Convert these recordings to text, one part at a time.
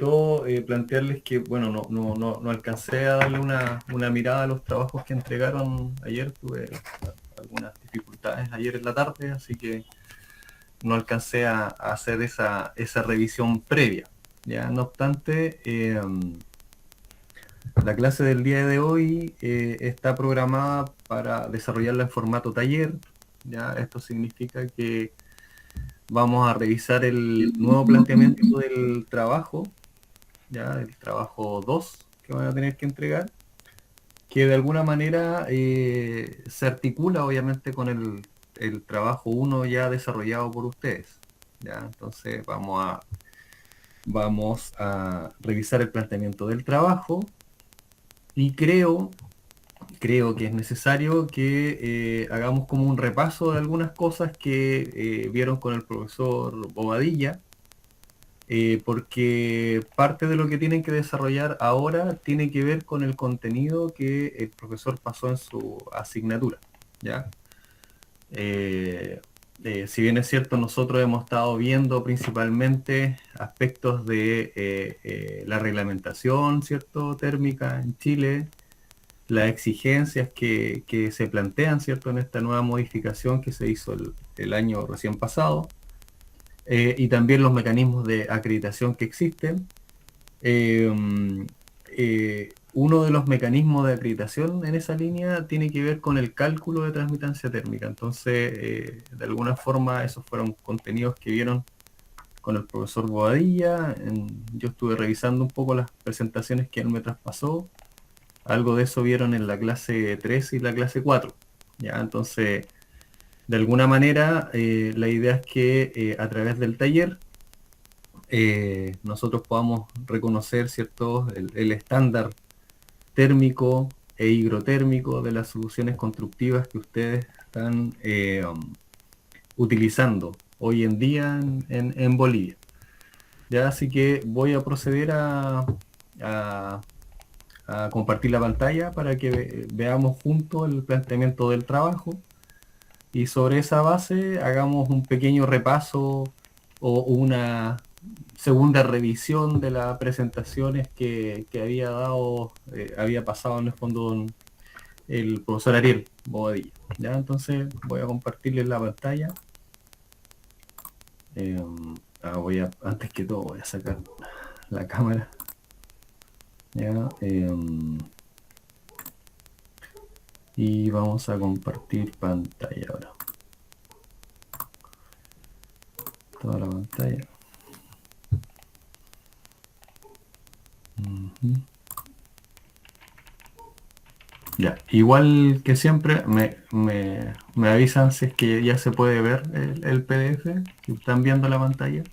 todo, plantearles que, bueno, no alcancé a darle una mirada a los trabajos que entregaron ayer. Tuve algunas dificultades ayer en la tarde, así que no alcancé a hacer esa revisión previa. Ya, no obstante, la clase del día de hoy está programada para desarrollarla en formato taller. Ya, esto significa que vamos a revisar el nuevo planteamiento del trabajo, ya el trabajo 2 que van a tener que entregar, que de alguna manera se articula obviamente con el trabajo 1 ya desarrollado por ustedes. Ya, entonces vamos a revisar el planteamiento del trabajo y creo que es necesario que hagamos como un repaso de algunas cosas que vieron con el profesor Bobadilla, porque parte de lo que tienen que desarrollar ahora tiene que ver con el contenido que el profesor pasó en su asignatura, ¿ya? Eh, si bien es cierto, nosotros hemos estado viendo principalmente aspectos de la reglamentación, ¿cierto?, térmica en Chile, las exigencias que se plantean, ¿cierto?, en esta nueva modificación que se hizo el año recién pasado, y también los mecanismos de acreditación que existen. Uno de los mecanismos de acreditación en esa línea tiene que ver con el cálculo de transmitancia térmica. Entonces, de alguna forma, esos fueron contenidos que vieron con el profesor Bobadilla. Yo estuve revisando un poco las presentaciones que él me traspasó. Algo de eso vieron en la clase 3 y la clase 4. ¿Ya? Entonces, de alguna manera, la idea es que a través del taller nosotros podamos reconocer, ¿cierto?, el estándar térmico e higrotérmico de las soluciones constructivas que ustedes están utilizando hoy en día en Bolivia. Ya, así que voy a proceder a compartir la pantalla para que veamos juntos el planteamiento del trabajo y sobre esa base hagamos un pequeño repaso o una segunda revisión de las presentaciones que había pasado en el fondo el profesor Ariel Bobadilla. ¿Ya? Entonces voy a compartirles la pantalla. Antes que todo voy a sacar la cámara. ¿Ya? Y vamos a compartir pantalla ahora. Toda la pantalla. Ya, igual que siempre, me avisan si es que ya se puede ver el PDF, si están viendo la pantalla.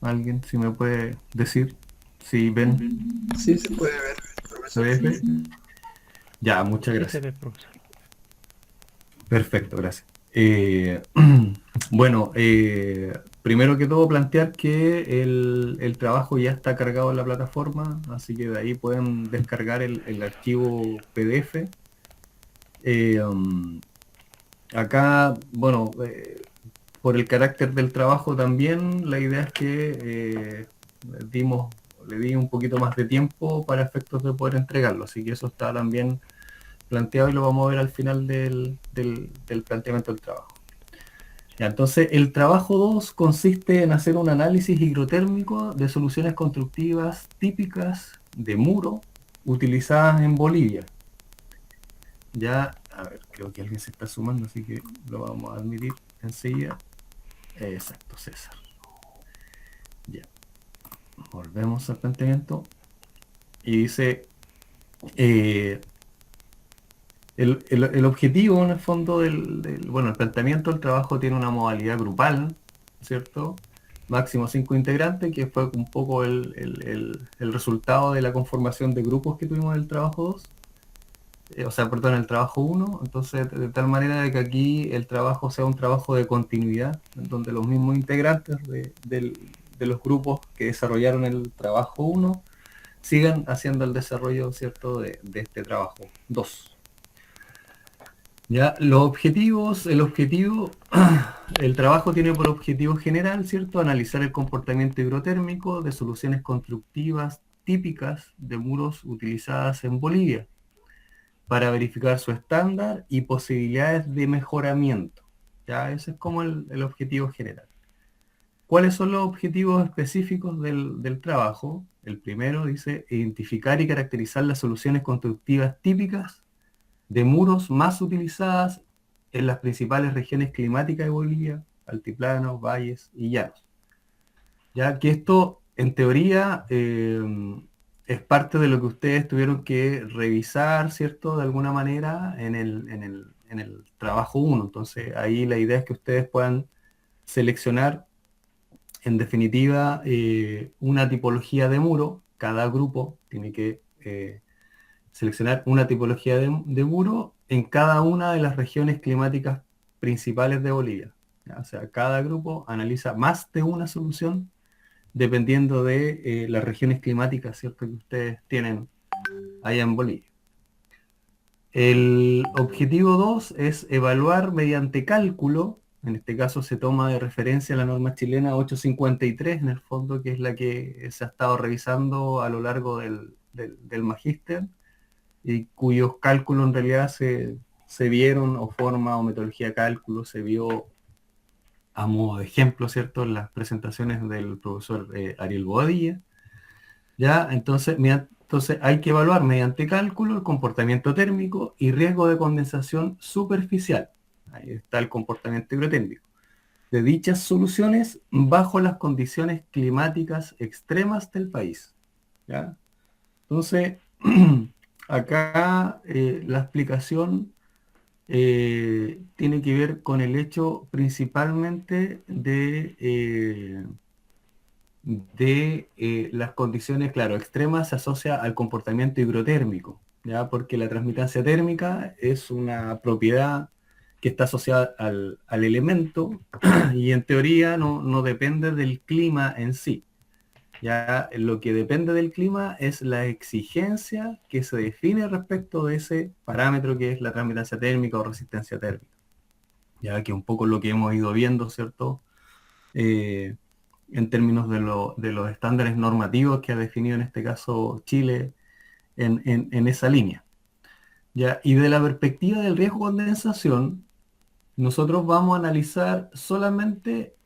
Alguien, si me puede decir si ven Sí, se puede ver, el profesor. PDF. Ya, muchas Sí se gracias. ve, profesor. Perfecto, gracias. Bueno, primero que todo plantear que el trabajo ya está cargado en la plataforma, así que de ahí pueden descargar el archivo PDF. Acá, bueno, por el carácter del trabajo también, la idea es que le di un poquito más de tiempo para efectos de poder entregarlo, así que eso está también planteado y lo vamos a ver al final del planteamiento del trabajo. Ya, entonces, el trabajo 2 consiste en hacer un análisis hidrotérmico de soluciones constructivas típicas de muro utilizadas en Bolivia. Ya, a ver, creo que alguien se está sumando, así que lo vamos a admitir enseguida. Exacto, César. Ya, volvemos al planteamiento. Y dice, eh, el objetivo en el fondo bueno, el planteamiento del trabajo tiene una modalidad grupal, ¿cierto? Máximo 5 integrantes, que fue un poco el resultado de la conformación de grupos que tuvimos en el trabajo 2. O sea, perdón, el trabajo 1, entonces de tal manera de que aquí el trabajo sea un trabajo de continuidad, en donde los mismos integrantes de los grupos que desarrollaron el trabajo 1 sigan haciendo el desarrollo, ¿cierto?, de este trabajo 2. Ya, los objetivos, el trabajo tiene por objetivo general, ¿cierto? Analizar el comportamiento hidrotérmico de soluciones constructivas típicas de muros utilizadas en Bolivia para verificar su estándar y posibilidades de mejoramiento. Ya, ese es como el objetivo general. ¿Cuáles son los objetivos específicos del trabajo? El primero dice identificar y caracterizar las soluciones constructivas típicas de muros más utilizadas en las principales regiones climáticas de Bolivia, altiplanos, valles y llanos. Ya que esto, en teoría, es parte de lo que ustedes tuvieron que revisar, ¿cierto? De alguna manera en el trabajo uno. Entonces, ahí la idea es que ustedes puedan seleccionar, en definitiva, una tipología de muro. Cada grupo tiene que seleccionar una tipología de muro en cada una de las regiones climáticas principales de Bolivia. ¿Ya? O sea, cada grupo analiza más de una solución dependiendo de las regiones climáticas, ¿cierto?, que ustedes tienen allá en Bolivia. El objetivo 2 es evaluar mediante cálculo. En este caso se toma de referencia la norma chilena 853, en el fondo, que es la que se ha estado revisando a lo largo del magíster, y cuyos cálculos en realidad se vieron, o forma o metodología de cálculo se vio a modo de ejemplo, ¿cierto?, en las presentaciones del profesor Ariel Bobadilla. ¿Ya? Entonces hay que evaluar mediante cálculo el comportamiento térmico y riesgo de condensación superficial. Ahí está el comportamiento hidrotérmico de dichas soluciones bajo las condiciones climáticas extremas del país. ¿Ya? Entonces, acá la explicación tiene que ver con el hecho principalmente de las condiciones, claro, extremas. Se asocia al comportamiento hidrotérmico, ¿ya? Porque la transmitancia térmica es una propiedad que está asociada al elemento y en teoría no depende del clima en sí. Ya lo que depende del clima es la exigencia que se define respecto de ese parámetro que es la transmitancia térmica o resistencia térmica. Ya que un poco lo que hemos ido viendo, ¿cierto? Eh, en términos de los estándares normativos que ha definido en este caso Chile en esa línea. ¿Ya? Y de la perspectiva del riesgo de condensación, nosotros vamos a analizar solamente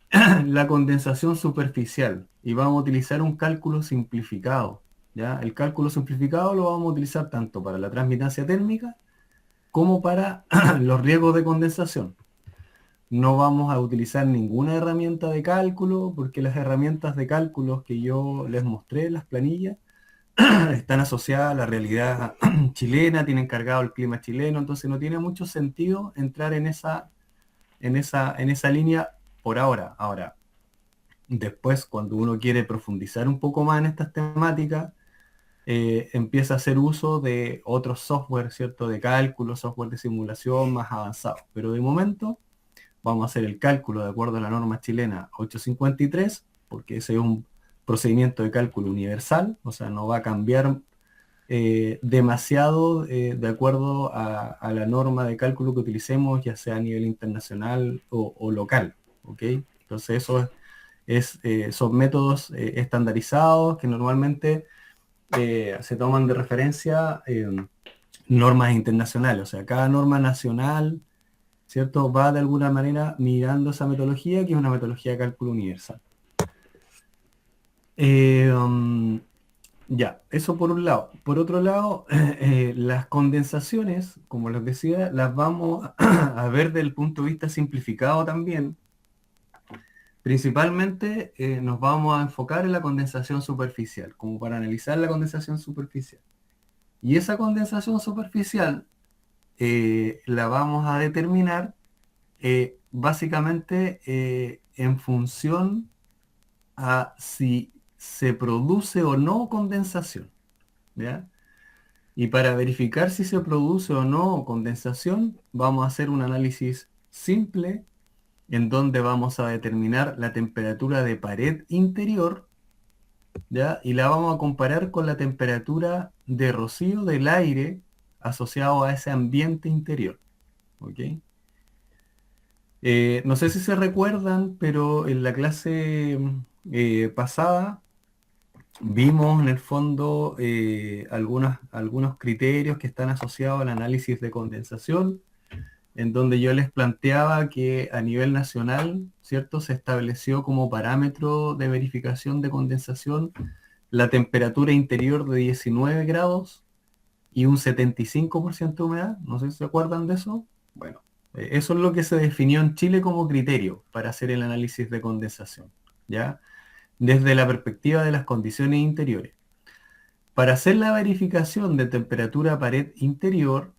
la condensación superficial y vamos a utilizar un cálculo simplificado. ¿Ya? El cálculo simplificado lo vamos a utilizar tanto para la transmitancia térmica como para los riesgos de condensación. No vamos a utilizar ninguna herramienta de cálculo, porque las herramientas de cálculo que yo les mostré en las planillas están asociadas a la realidad chilena, tienen cargado el clima chileno, entonces no tiene mucho sentido entrar en esa línea por ahora. Ahora, después, cuando uno quiere profundizar un poco más en estas temáticas, empieza a hacer uso de otros software, ¿cierto? De cálculo, software de simulación más avanzados. Pero de momento vamos a hacer el cálculo de acuerdo a la norma chilena 853, porque ese es un procedimiento de cálculo universal, o sea, no va a cambiar demasiado de acuerdo a la norma de cálculo que utilicemos, ya sea a nivel internacional o local, ¿ok? Entonces eso son métodos estandarizados que normalmente se toman de referencia normas internacionales, o sea, cada norma nacional, ¿cierto?, va de alguna manera mirando esa metodología, que es una metodología de cálculo universal. Ya, eso por un lado. Por otro lado, las condensaciones, como les decía, las vamos a ver desde el punto de vista simplificado también. Principalmente nos vamos a enfocar en la condensación superficial, como para analizar la condensación superficial. Y esa condensación superficial la vamos a determinar básicamente en función a si se produce o no condensación, ¿ya? Y para verificar si se produce o no condensación, vamos a hacer un análisis simple en donde vamos a determinar la temperatura de pared interior, ¿ya? Y la vamos a comparar con la temperatura de rocío del aire asociado a ese ambiente interior. ¿ok? No sé si se recuerdan, pero en la clase pasada vimos en el fondo algunos criterios que están asociados al análisis de condensación, en donde yo les planteaba que a nivel nacional, ¿cierto? Se estableció como parámetro de verificación de condensación la temperatura interior de 19 grados y un 75% de humedad. No sé si se acuerdan de eso. Bueno, eso es lo que se definió en Chile como criterio para hacer el análisis de condensación, ¿ya? Desde la perspectiva de las condiciones interiores. Para hacer la verificación de temperatura pared interior,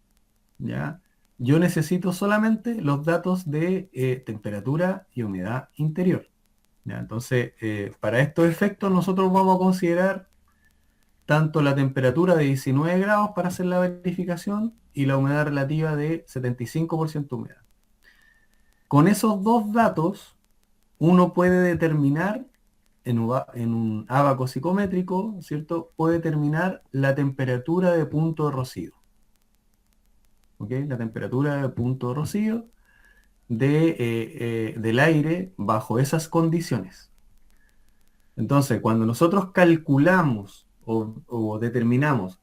¿ya? Yo necesito solamente los datos de temperatura y humedad interior, ¿ya? Entonces, para estos efectos nosotros vamos a considerar tanto la temperatura de 19 grados para hacer la verificación y la humedad relativa de 75% humedad. Con esos dos datos, uno puede determinar en un ábaco psicométrico, ¿cierto? Puede determinar la temperatura de punto de rocío. ¿Ok? La temperatura de punto de rocío del aire bajo esas condiciones. Entonces, cuando nosotros calculamos o determinamos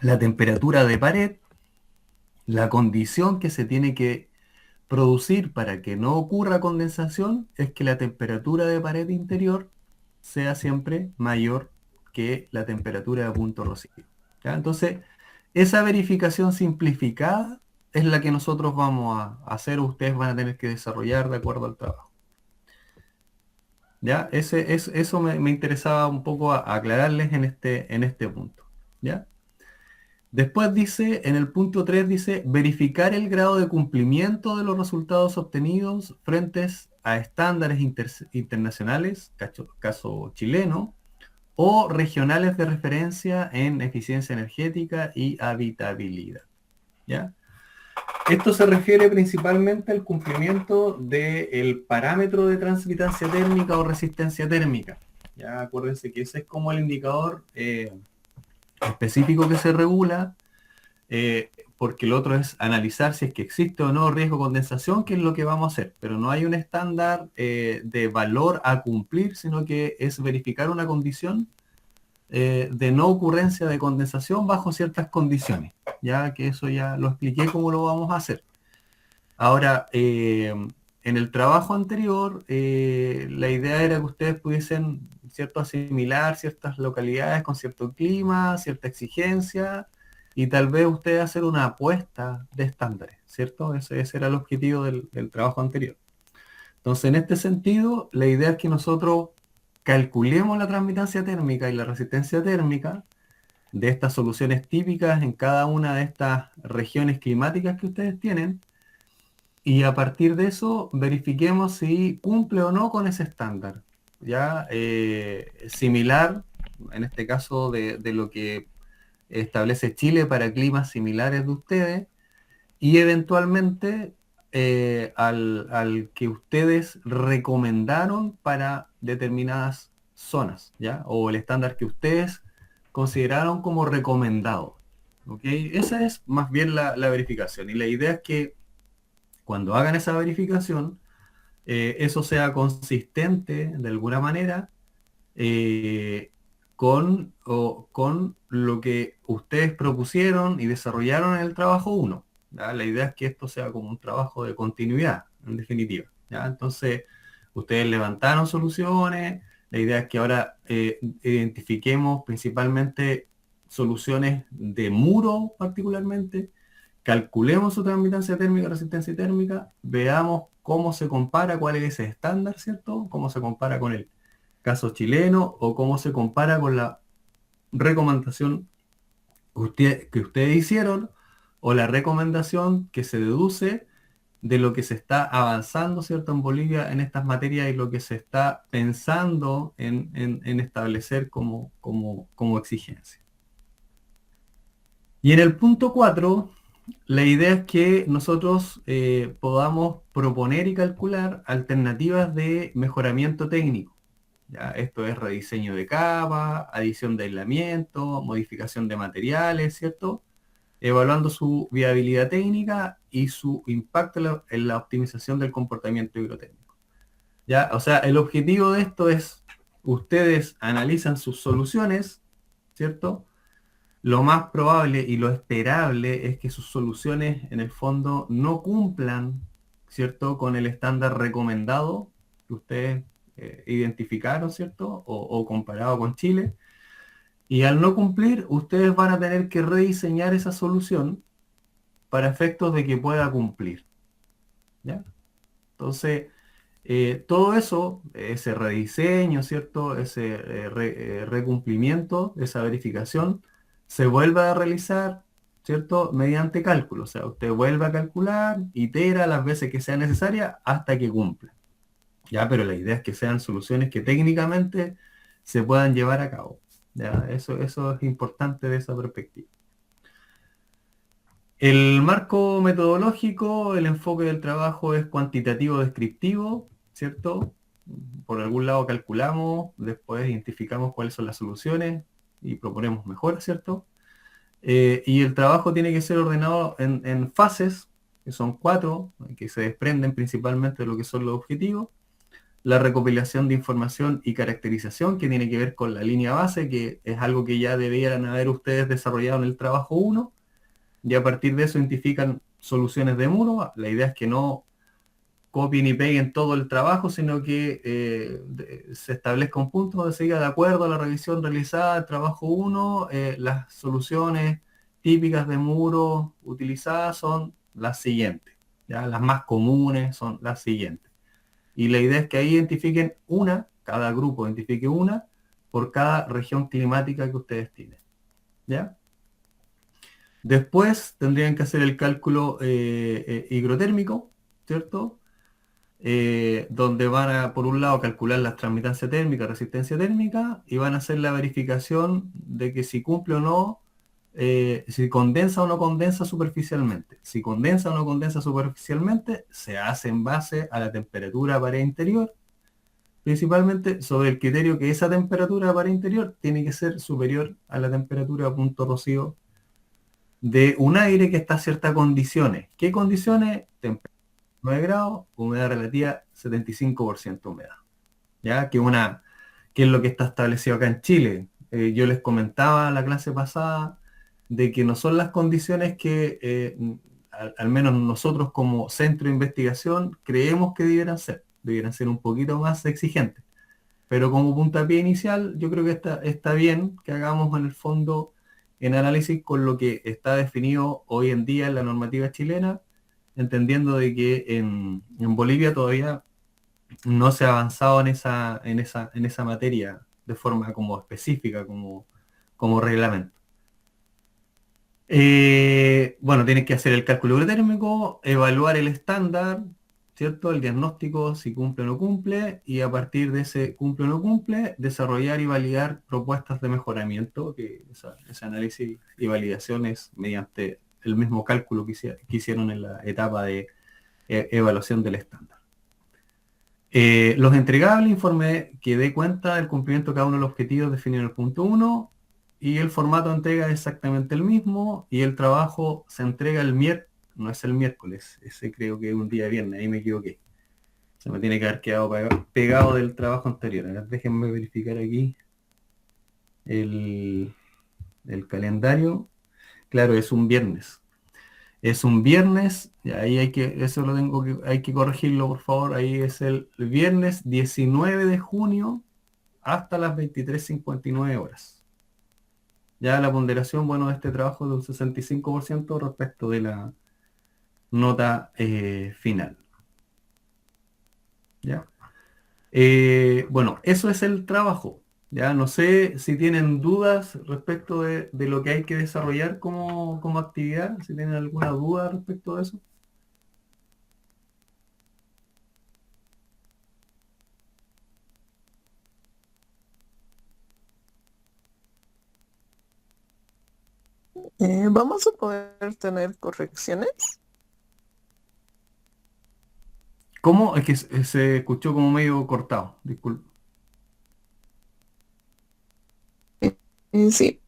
la temperatura de pared, la condición que se tiene que producir para que no ocurra condensación es que la temperatura de pared interior sea siempre mayor que la temperatura de punto rocío. ¿Ya? Entonces, esa verificación simplificada es la que nosotros vamos a hacer, ustedes van a tener que desarrollar de acuerdo al trabajo. ¿Ya? Eso me interesaba un poco aclararles en este punto. ¿Ya? Después dice, en el punto 3 dice, verificar el grado de cumplimiento de los resultados obtenidos frente a estándares internacionales, caso chileno, o regionales de referencia en eficiencia energética y habitabilidad. ¿Ya? Esto se refiere principalmente al cumplimiento del parámetro de transmitancia térmica o resistencia térmica. Ya acuérdense que ese es como el indicador específico que se regula, porque el otro es analizar si es que existe o no riesgo de condensación, que es lo que vamos a hacer. Pero no hay un estándar de valor a cumplir, sino que es verificar una condición de no ocurrencia de condensación bajo ciertas condiciones. Ya que eso ya lo expliqué cómo lo vamos a hacer. Ahora, en el trabajo anterior, la idea era que ustedes pudiesen, ¿cierto?, asimilar ciertas localidades con cierto clima, cierta exigencia, y tal vez ustedes hacer una apuesta de estándares, ¿cierto? Ese era el objetivo del trabajo anterior. Entonces, en este sentido, la idea es que nosotros calculemos la transmitancia térmica y la resistencia térmica de estas soluciones típicas en cada una de estas regiones climáticas que ustedes tienen, y a partir de eso verifiquemos si cumple o no con ese estándar. Ya similar, en este caso de lo que establece Chile para climas similares de ustedes, y eventualmente al que ustedes recomendaron para determinadas zonas, ¿ya? O el estándar que ustedes consideraron como recomendado. ¿Ok? Esa es más bien la verificación. Y la idea es que cuando hagan esa verificación, eso sea consistente de alguna manera con lo que ustedes propusieron y desarrollaron en el trabajo 1. La idea es que esto sea como un trabajo de continuidad, en definitiva. ¿Ya? Entonces, ustedes levantaron soluciones, la idea es que ahora identifiquemos principalmente soluciones de muro particularmente, calculemos su transmitancia térmica, resistencia térmica, veamos cómo se compara, cuál es ese estándar, ¿cierto? Cómo se compara con el caso chileno o cómo se compara con la recomendación que ustedes hicieron o la recomendación que se deduce de lo que se está avanzando, ¿cierto?, en Bolivia en estas materias y lo que se está pensando en establecer como exigencia. Y en el punto 4, la idea es que nosotros podamos proponer y calcular alternativas de mejoramiento técnico. ¿Ya? Esto es rediseño de capa, adición de aislamiento, modificación de materiales, ¿cierto? evaluando su viabilidad técnica y su impacto en la optimización del comportamiento hidrotécnico. ¿Ya? O sea, el objetivo de esto es, ustedes analizan sus soluciones, ¿cierto? Lo más probable y lo esperable es que sus soluciones en el fondo no cumplan, ¿cierto?, con el estándar recomendado que ustedes identificaron, ¿cierto? O comparado con Chile. Y al no cumplir, ustedes van a tener que rediseñar esa solución para efectos de que pueda cumplir. ¿Ya? Entonces, todo eso, ese rediseño, ¿cierto? Ese recumplimiento, esa verificación, se vuelve a realizar, ¿cierto? Mediante cálculo. O sea, usted vuelve a calcular, itera las veces que sea necesaria hasta que cumpla. ¿Ya? Pero la idea es que sean soluciones que técnicamente se puedan llevar a cabo. ¿Ya? Eso es importante de esa perspectiva. El marco metodológico, el enfoque del trabajo es cuantitativo descriptivo, ¿cierto? Por algún lado calculamos, después identificamos cuáles son las soluciones y proponemos mejoras, ¿cierto? Y el trabajo tiene que ser ordenado en fases, que son 4, que se desprenden principalmente de lo que son los objetivos. La recopilación de información y caracterización, que tiene que ver con la línea base, que es algo que ya debieran haber ustedes desarrollado en el trabajo 1, y a partir de eso identifican soluciones de muro. La idea es que no copien y peguen todo el trabajo, sino que se establezca un punto donde se diga, de acuerdo a la revisión realizada del trabajo 1, las soluciones típicas de muro utilizadas son las siguientes. ¿Ya? Las más comunes son las siguientes. Y la idea es que ahí identifiquen una, cada grupo identifique una, por cada región climática que ustedes tienen. ¿Ya? Después tendrían que hacer el cálculo higrotérmico, ¿cierto? Donde van a, por un lado, calcular la transmitancia térmica, resistencia térmica, y van a hacer la verificación de que si cumple o no, si condensa o no condensa superficialmente. Si condensa o no condensa superficialmente, se hace en base a la temperatura pared interior, principalmente sobre el criterio que esa temperatura pared interior tiene que ser superior a la temperatura punto rocío de un aire que está a ciertas condiciones. ¿Qué condiciones? Temperatura 9 grados, humedad relativa 75% humedad. ¿Ya? Que es lo que está establecido acá en Chile. Yo les comentaba la clase pasada de que no son las condiciones que al menos nosotros como centro de investigación creemos que debieran ser un poquito más exigentes. Pero como puntapié inicial, yo creo que está bien que hagamos en el fondo en análisis con lo que está definido hoy en día en la normativa chilena, entendiendo de que en Bolivia todavía no se ha avanzado en esa materia de forma como específica, como reglamento. Bueno, tienes que hacer el cálculo hidrotérmico, evaluar el estándar, ¿cierto? El diagnóstico, si cumple o no cumple, y a partir de ese cumple o no cumple, desarrollar y validar propuestas de mejoramiento, que ese análisis y validación es mediante el mismo cálculo que hicieron en la etapa de evaluación del estándar. Los entregables, informe que dé cuenta del cumplimiento de cada uno de los objetivos definidos en el punto 1, y el formato de entrega es exactamente el mismo, y el trabajo se entrega el miércoles, no es el miércoles, ese creo que es un día viernes, ahí me equivoqué. Se me tiene que haber quedado pegado del trabajo anterior. A ver, déjenme verificar aquí el, el calendario. Claro, es un viernes. Es un viernes, y ahí eso hay que corregirlo, por favor. Ahí es el viernes 19 de junio hasta las 23:59 horas. Ya la ponderación, bueno, de este trabajo es de un 65% respecto de la nota final. ¿Ya? Bueno, eso es el trabajo. Ya no sé si tienen dudas respecto de lo que hay que desarrollar como actividad, si tienen alguna duda respecto de eso. ¿Vamos a poder tener correcciones? ¿Cómo? Es que se escuchó como medio cortado, disculpe. Sí.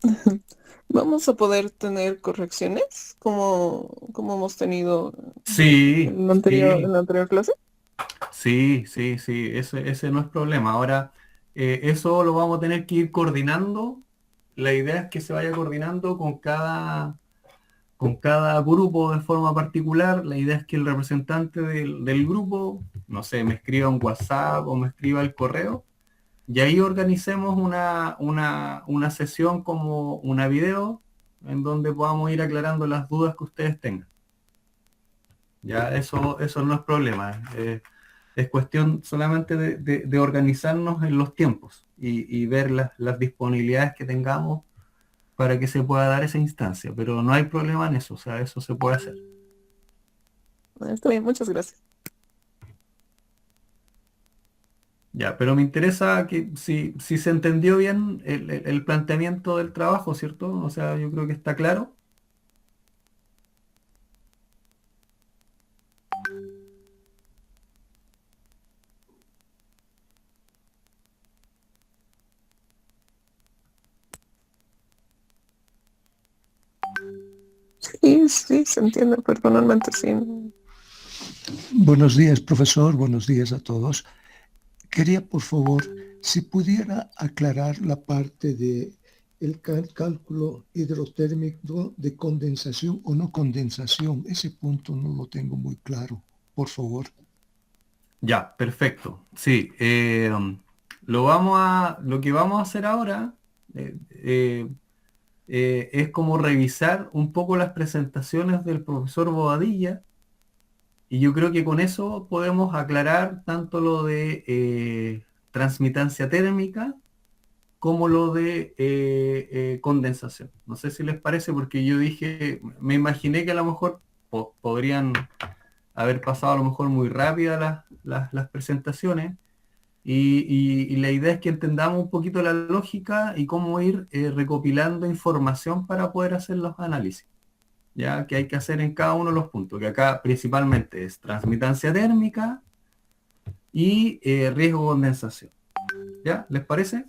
¿Vamos a poder tener correcciones como hemos tenido Sí, en sí, la anterior clase? sí, sí, sí, ese no es problema. Ahora, eso lo vamos a tener que ir coordinando. La idea es que se vaya coordinando con cada grupo de forma particular. La idea es que el representante del grupo, no sé, me escriba un WhatsApp o me escriba el correo y ahí organicemos una sesión como una video en donde podamos ir aclarando las dudas que ustedes tengan. Ya eso no es problema. Es cuestión solamente de organizarnos en los tiempos y ver las disponibilidades que tengamos para que se pueda dar esa instancia. Pero no hay problema en eso, o sea, eso se puede hacer. Está bien, muchas gracias. Ya, pero me interesa que si se entendió bien el planteamiento del trabajo, ¿cierto? O sea, yo creo que está claro. Sí, sí, se entiende personalmente, sí. Buenos días, profesor. Buenos días a todos. Quería, por favor, si pudiera aclarar la parte de el cálculo hidrotérmico de condensación o no condensación. Ese punto no lo tengo muy claro, por favor. Ya, perfecto. Sí, lo que vamos a hacer ahora es como revisar un poco las presentaciones del profesor Bobadilla y yo creo que con eso podemos aclarar tanto lo de transmitancia térmica como lo de condensación. No sé si les parece porque yo dije, me imaginé que a lo mejor podrían haber pasado a lo mejor muy rápidas las presentaciones y la idea es que entendamos un poquito la lógica y cómo ir recopilando información para poder hacer los análisis, ya que hay que hacer en cada uno de los puntos, que acá principalmente es transmitancia térmica y riesgo de condensación. ¿Ya? ¿Les parece?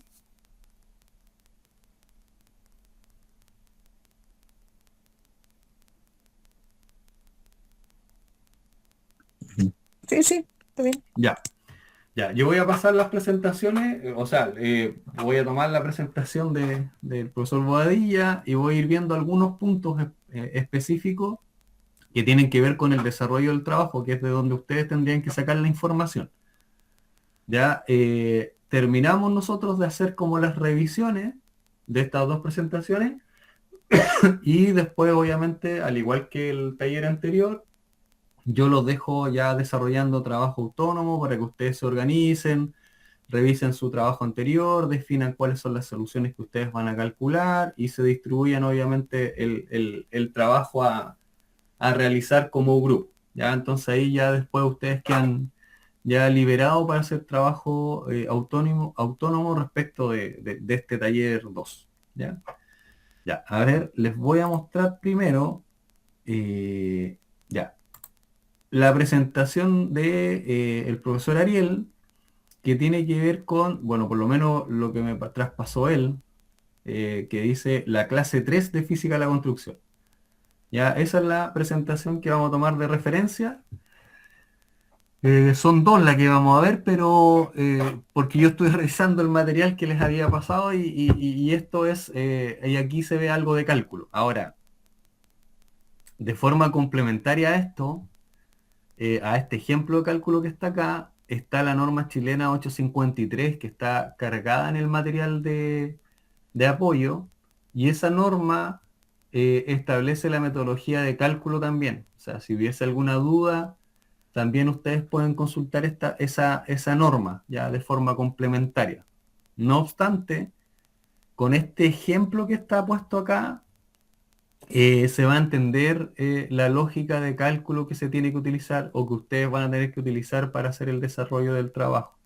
Sí, sí, está bien. Ya. Ya, yo voy a pasar las presentaciones, o sea, voy a tomar la presentación del profesor Boadilla y voy a ir viendo algunos puntos específicos que tienen que ver con el desarrollo del trabajo, que es de donde ustedes tendrían que sacar la información. Ya terminamos nosotros de hacer como las revisiones de estas dos presentaciones y después, obviamente, al igual que el taller anterior, yo los dejo ya desarrollando trabajo autónomo para que ustedes se organicen, revisen su trabajo anterior, definan cuáles son las soluciones que ustedes van a calcular y se distribuyan obviamente el trabajo a realizar como grupo. ¿Ya? Entonces ahí ya después ustedes quedan ya liberados para hacer trabajo autónomo respecto de este taller 2. ¿Ya? Ya, a ver, les voy a mostrar primero ya, la presentación de el profesor Ariel que tiene que ver con, bueno, por lo menos lo que me traspasó él, que dice la clase 3 de física de la construcción. Ya, esa es la presentación que vamos a tomar de referencia. Son dos las que vamos a ver, pero porque yo estoy revisando el material que les había pasado y esto es, y aquí se ve algo de cálculo. Ahora, de forma complementaria a esto, a este ejemplo de cálculo que está acá, está la norma chilena 853 que está cargada en el material de apoyo y esa norma establece la metodología de cálculo también. O sea, si hubiese alguna duda, también ustedes pueden consultar esa norma ya de forma complementaria. No obstante, con este ejemplo que está puesto acá, se va a entender la lógica de cálculo que se tiene que utilizar o que ustedes van a tener que utilizar para hacer el desarrollo del trabajo.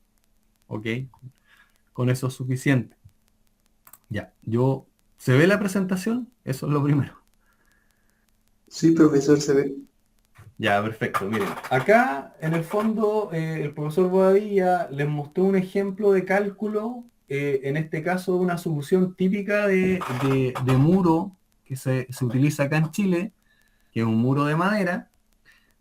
¿Ok? Con eso es suficiente. Ya, ¿se ve la presentación? Eso es lo primero. Sí, profesor, se ve. Ya, perfecto. Miren, acá en el fondo el profesor Boadilla les mostró un ejemplo de cálculo, en este caso de una solución típica de muro que se utiliza acá en Chile, que es un muro de madera,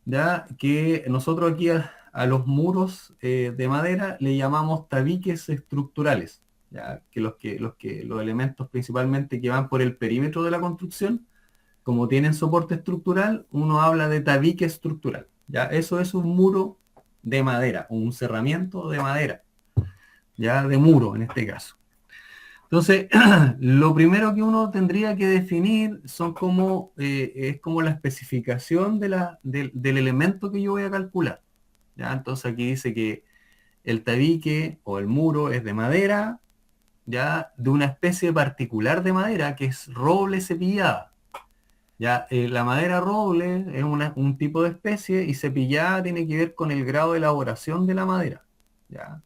ya que nosotros aquí a los muros de madera le llamamos tabiques estructurales, ya que los elementos principalmente que van por el perímetro de la construcción, como tienen soporte estructural, uno habla de tabique estructural. Ya eso es un muro de madera, un cerramiento de madera, ya de muro en este caso. Entonces, lo primero que uno tendría que definir son es como la especificación del elemento que yo voy a calcular. ¿Ya? Entonces aquí dice que el tabique o el muro es de madera, ya de una especie particular de madera que es roble cepillada. Ya, la madera roble es un tipo de especie y cepillada tiene que ver con el grado de elaboración de la madera. ¿Ya?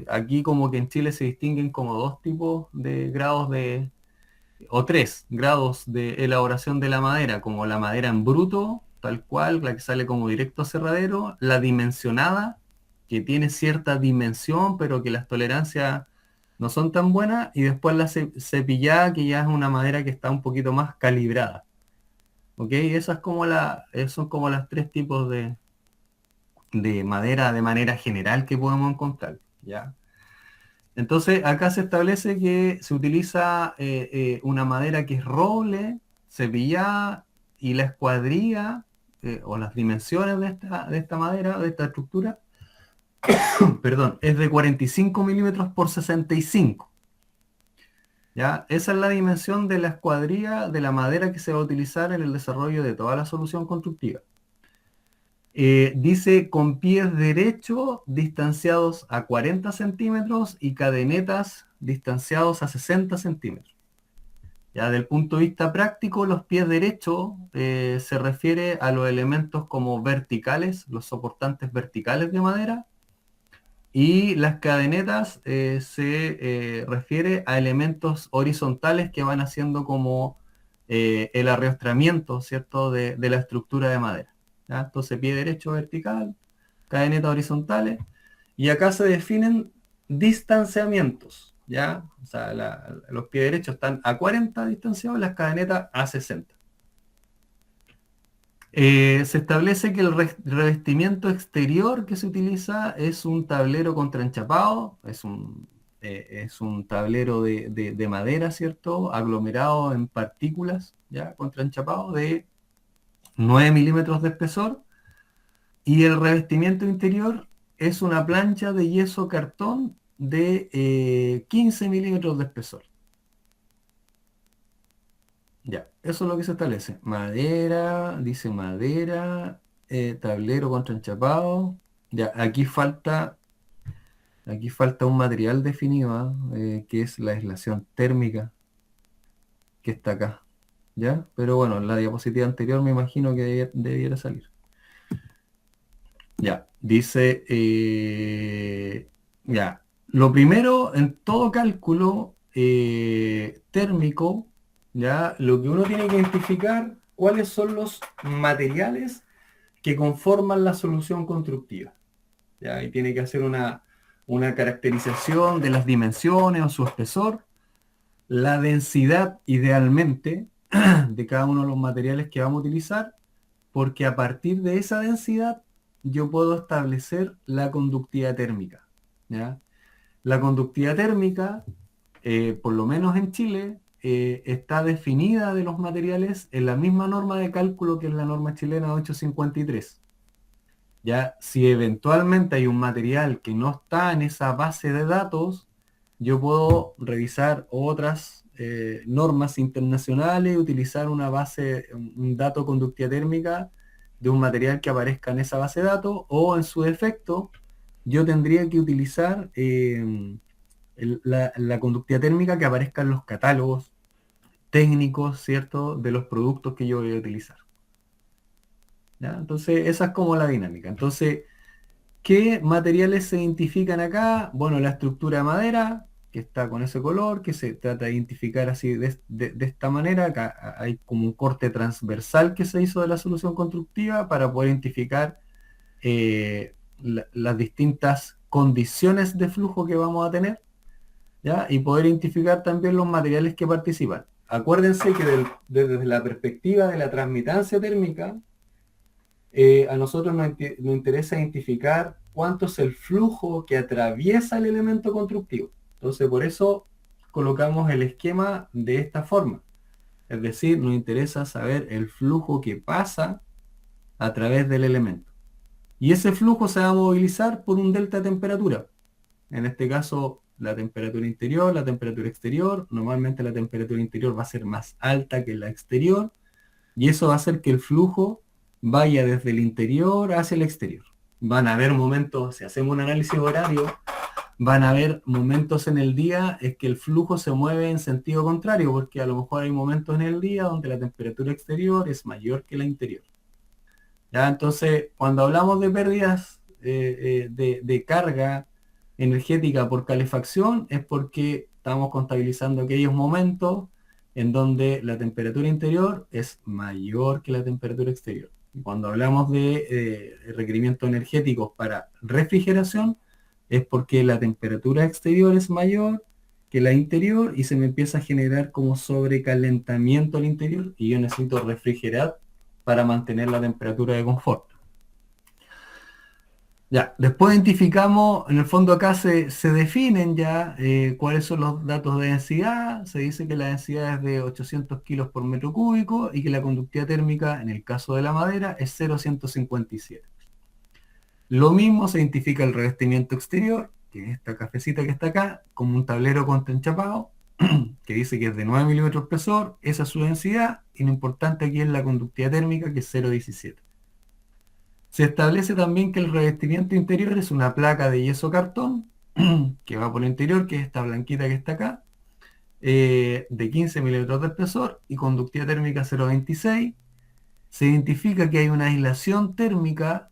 Aquí como que en Chile se distinguen como dos tipos de grados o tres grados de elaboración de la madera, como la madera en bruto, tal cual, la que sale como directo a cerradero, la dimensionada, que tiene cierta dimensión, pero que las tolerancias no son tan buenas, y después la cepillada, que ya es una madera que está un poquito más calibrada. ¿Ok? Esas son como las tres tipos de madera de manera general que podemos encontrar, ¿ya? Entonces acá se establece que se utiliza una madera que es roble, cepillada, y la escuadría o las dimensiones de esta madera, de esta estructura, perdón, es de 45 milímetros por 65. ¿Ya? Esa es la dimensión de la escuadría de la madera que se va a utilizar en el desarrollo de toda la solución constructiva. Dice con pies derechos distanciados a 40 centímetros y cadenetas distanciados a 60 centímetros. Ya, del punto de vista práctico, los pies derechos se refiere a los elementos como verticales, los soportantes verticales de madera, y las cadenetas se refiere a elementos horizontales que van haciendo como el arrastramiento, ¿cierto?, de la estructura de madera. ¿Ya? Entonces pie derecho vertical, cadenetas horizontales, y acá se definen distanciamientos, ¿ya? O sea, los pies derechos están a 40 distanciados, las cadenetas a 60. Se establece que el revestimiento exterior que se utiliza es un tablero contraenchapado, es un tablero de madera, ¿cierto?, aglomerado en partículas, ¿ya?, contraenchapado de 9 milímetros de espesor, y el revestimiento interior es una plancha de yeso cartón de 15 milímetros de espesor. Ya, eso es lo que se establece. Madera, dice madera, tablero contraenchapado. Ya, aquí falta un material definido, ¿ah? Que es la aislación térmica, que está acá. ¿Ya? Pero bueno, en la diapositiva anterior me imagino que debiera salir. Ya, dice, ya, lo primero en todo cálculo térmico, ya, lo que uno tiene que identificar cuáles son los materiales que conforman la solución constructiva. Ya, y tiene que hacer una caracterización de las dimensiones o su espesor, la densidad idealmente de cada uno de los materiales que vamos a utilizar, porque a partir de esa densidad yo puedo establecer la conductividad térmica, ¿ya? La conductividad térmica, por lo menos en Chile, está definida de los materiales en la misma norma de cálculo que es la norma chilena 853. Ya, si eventualmente hay un material que no está en esa base de datos, yo puedo revisar otras normas internacionales, utilizar un dato conductividad térmica de un material que aparezca en esa base de datos, o en su defecto, yo tendría que utilizar la conductividad térmica que aparezca en los catálogos técnicos, ¿cierto?, de los productos que yo voy a utilizar. ¿Ya? Entonces, esa es como la dinámica. Entonces, ¿qué materiales se identifican acá? Bueno, la estructura de madera, que está con ese color, que se trata de identificar así de esta manera. Acá hay como un corte transversal que se hizo de la solución constructiva para poder identificar las distintas condiciones de flujo que vamos a tener, ¿ya? Y poder identificar también los materiales que participan. acuérdense que desde la perspectiva de la transmitancia térmica, a nosotros nos interesa identificar cuánto es el flujo que atraviesa el elemento constructivo. Entonces, por eso colocamos el esquema de esta forma. Es decir, nos interesa saber el flujo que pasa a través del elemento. Y ese flujo se va a movilizar por un delta de temperatura. En este caso, la temperatura interior, la temperatura exterior. Normalmente la temperatura interior va a ser más alta que la exterior. Y eso va a hacer que el flujo vaya desde el interior hacia el exterior. Van a haber momentos, si hacemos un análisis horario, van a haber momentos en el día en que el flujo se mueve en sentido contrario, porque a lo mejor hay momentos en el día donde la temperatura exterior es mayor que la interior. ¿Ya? Entonces, cuando hablamos de pérdidas de carga energética por calefacción, es porque estamos contabilizando aquellos momentos en donde la temperatura interior es mayor que la temperatura exterior. Y cuando hablamos de requerimientos energéticos para refrigeración, es porque la temperatura exterior es mayor que la interior y se me empieza a generar como sobrecalentamiento al interior y yo necesito refrigerar para mantener la temperatura de confort. Ya, después identificamos, en el fondo acá se definen ya cuáles son los datos de densidad. Se dice que la densidad es de 800 kilos por metro cúbico y que la conductividad térmica, en el caso de la madera, es 0,157. Lo mismo se identifica el revestimiento exterior, que es esta cafecita que está acá, como un tablero contraenchapado, que dice que es de 9 milímetros de espesor, esa es su densidad, y lo importante aquí es la conductividad térmica, que es 0,17. Se establece también que el revestimiento interior es una placa de yeso cartón, que va por el interior, que es esta blanquita que está acá, de 15 milímetros de espesor, y conductividad térmica 0,26. Se identifica que hay una aislación térmica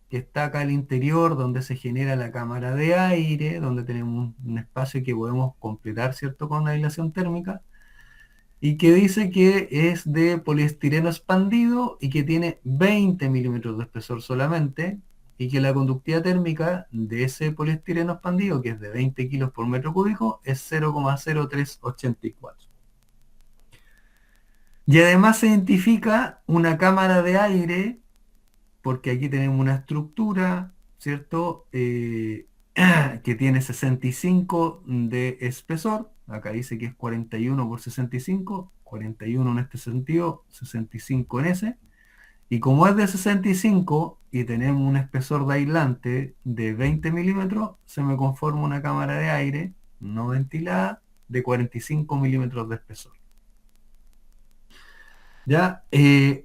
que está acá al interior, donde se genera la cámara de aire, donde tenemos un espacio que podemos completar, ¿cierto?, con una aislación térmica, y que dice que es de poliestireno expandido y que tiene 20 milímetros de espesor solamente, y que la conductividad térmica de ese poliestireno expandido, que es de 20 kilos por metro cúbico, es 0,0384. Y además se identifica una cámara de aire, porque aquí tenemos una estructura, ¿cierto?, que tiene 65 de espesor. Acá dice que es 41 por 65, 41 en este sentido, 65 en ese. Y como es de 65 y tenemos un espesor de aislante de 20 milímetros, se me conforma una cámara de aire no ventilada de 45 milímetros de espesor. Ya,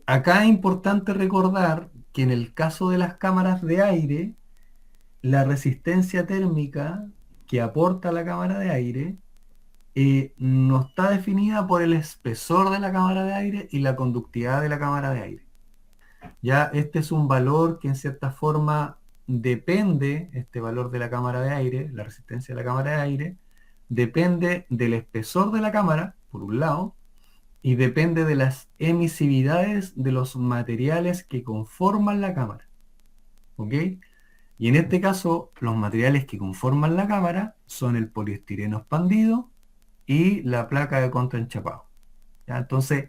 acá es importante recordar que en el caso de las cámaras de aire, la resistencia térmica que aporta la cámara de aire no está definida por el espesor de la cámara de aire y la conductividad de la cámara de aire. Ya este es un valor que en cierta forma depende, este valor de la cámara de aire, la resistencia de la cámara de aire, depende del espesor de la cámara, por un lado, y depende de las emisividades de los materiales que conforman la cámara. ¿Ok? Y en este caso, los materiales que conforman la cámara son el poliestireno expandido y la placa de contraenchapado. ¿Ya? Entonces,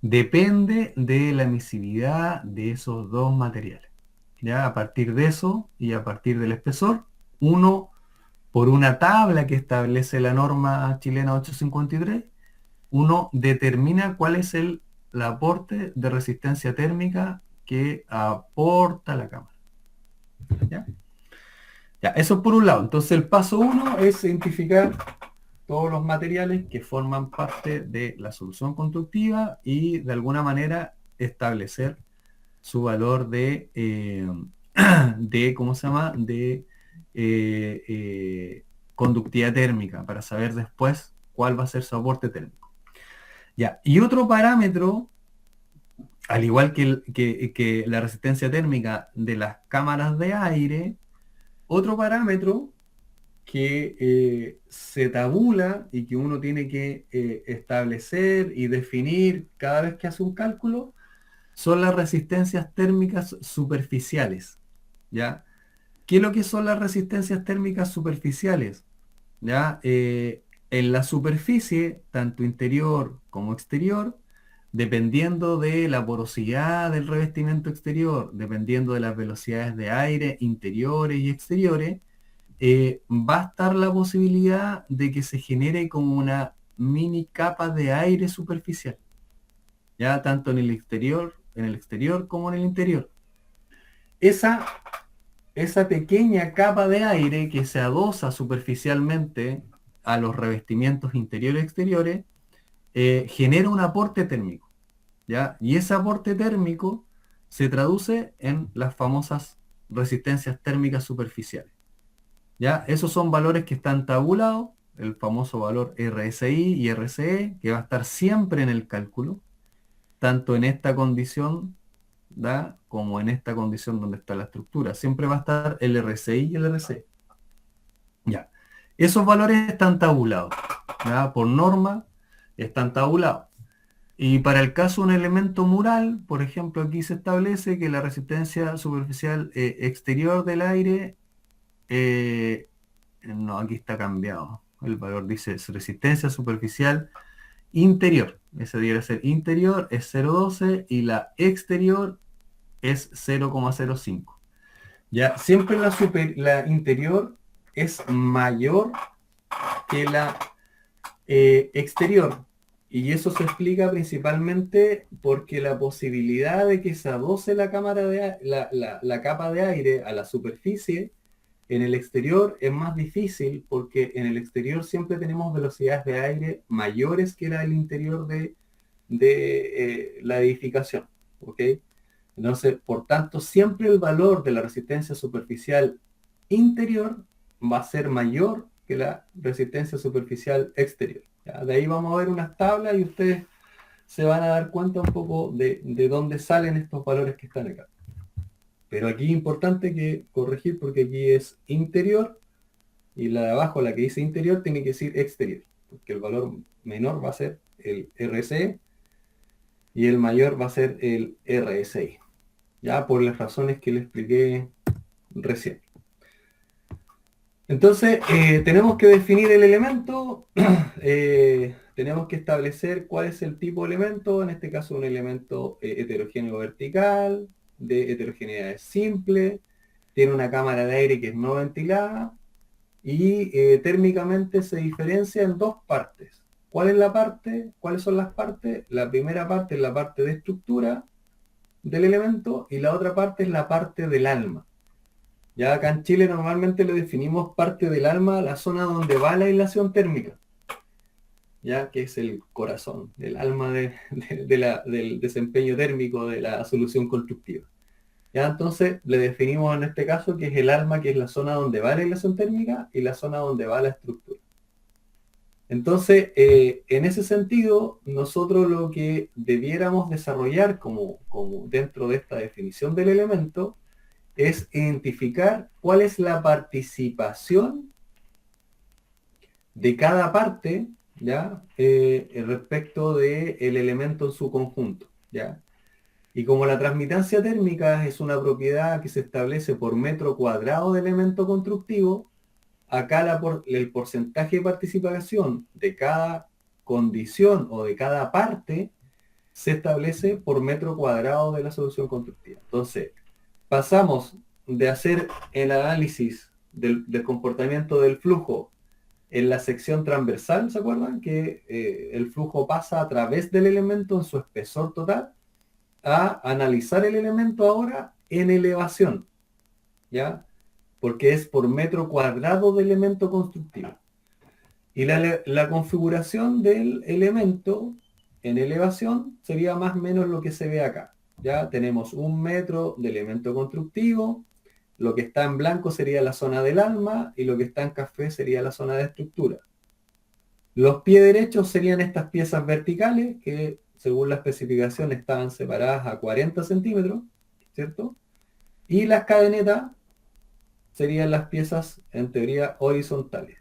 depende de la emisividad de esos dos materiales. ¿Ya? A partir de eso y a partir del espesor, uno, por una tabla que establece la norma chilena 853, uno determina cuál es el aporte de resistencia térmica que aporta la cámara. ¿Ya? Ya, eso por un lado. Entonces el paso 1 es identificar todos los materiales que forman parte de la solución constructiva y de alguna manera establecer su valor de, ¿cómo se llama?, de conductividad térmica, para saber después cuál va a ser su aporte térmico. Ya, y otro parámetro, al igual que la resistencia térmica de las cámaras de aire, otro parámetro que se tabula y que uno tiene que establecer y definir cada vez que hace un cálculo, son las resistencias térmicas superficiales. ¿Ya? ¿Qué es lo que son las resistencias térmicas superficiales? ¿Ya? en la superficie, tanto interior como exterior, dependiendo de la porosidad del revestimiento exterior, dependiendo de las velocidades de aire interiores y exteriores, va a estar la posibilidad de que se genere como una mini capa de aire superficial, ya tanto en el exterior como en el interior. Esa pequeña capa de aire que se adosa superficialmente a los revestimientos interiores y exteriores, genera un aporte térmico, ¿ya? Y ese aporte térmico se traduce en las famosas resistencias térmicas superficiales, ¿ya? Esos son valores que están tabulados, el famoso valor RSI y RCE, que va a estar siempre en el cálculo, tanto en esta condición, ¿da? Como en esta condición donde está la estructura. Siempre va a estar el RSI y el RCE. Ya. Esos valores están tabulados, ¿ya? Por norma están tabulados. Y para el caso de un elemento mural, por ejemplo, aquí se establece que la resistencia superficial exterior del aire, no, aquí está cambiado. El valor dice resistencia superficial interior. Ese debería ser interior, es 0,12 y la exterior es 0,05. Ya, siempre la interior es mayor que la exterior. Y eso se explica principalmente porque la posibilidad de que se adoce la capa de aire a la superficie en el exterior es más difícil porque en el exterior siempre tenemos velocidades de aire mayores que la del interior de la edificación. ¿Ok? Entonces, por tanto, siempre el valor de la resistencia superficial interior va a ser mayor que la resistencia superficial exterior. ¿Ya? De ahí vamos a ver unas tablas y ustedes se van a dar cuenta un poco de dónde salen estos valores que están acá. Pero aquí es importante que corregir porque aquí es interior y la de abajo, la que dice interior, tiene que decir exterior, porque el valor menor va a ser el RC y el mayor va a ser el RSI. Ya por las razones que le expliqué recién. Entonces, tenemos que definir el elemento, tenemos que establecer cuál es el tipo de elemento, en este caso un elemento heterogéneo vertical, de heterogeneidad simple, tiene una cámara de aire que es no ventilada y térmicamente se diferencia en dos partes. ¿Cuál es la parte? ¿Cuáles son las partes? La primera parte es la parte de estructura del elemento y la otra parte es la parte del alma. Ya acá en Chile normalmente lo definimos parte del alma, la zona donde va la aislación térmica, ya que es el corazón, el alma del desempeño térmico de la solución constructiva. Ya entonces le definimos en este caso que es el alma, que es la zona donde va la aislación térmica y la zona donde va la estructura. Entonces, en ese sentido, nosotros lo que debiéramos desarrollar como dentro de esta definición del elemento es identificar cuál es la participación de cada parte, ¿ya? Respecto del elemento en su conjunto, ¿ya? Y como la transmitancia térmica es una propiedad que se establece por metro cuadrado de elemento constructivo, acá el porcentaje de participación de cada condición o de cada parte se establece por metro cuadrado de la solución constructiva. Entonces, pasamos de hacer el análisis del comportamiento del flujo en la sección transversal, ¿se acuerdan? Que el flujo pasa a través del elemento en su espesor total, a analizar el elemento ahora en elevación, ¿ya? Porque es por metro cuadrado de elemento constructivo. Y la configuración del elemento en elevación sería más o menos lo que se ve acá. Ya tenemos 1 metro de elemento constructivo, lo que está en blanco sería la zona del alma y lo que está en café sería la zona de estructura. Los pies derechos serían estas piezas verticales que según la especificación estaban separadas a 40 centímetros, ¿cierto? Y las cadenetas serían las piezas en teoría horizontales.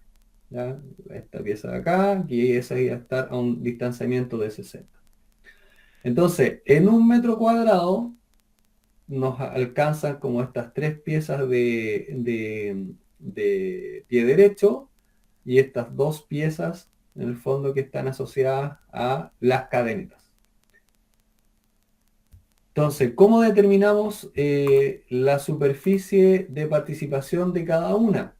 ¿Ya? Esta pieza de acá, y esa iba a estar a un distanciamiento de 60. Entonces, en 1 metro cuadrado nos alcanzan como estas 3 piezas de pie derecho y estas 2 piezas en el fondo, que están asociadas a las cadenetas. Entonces, ¿cómo determinamos la superficie de participación de cada una?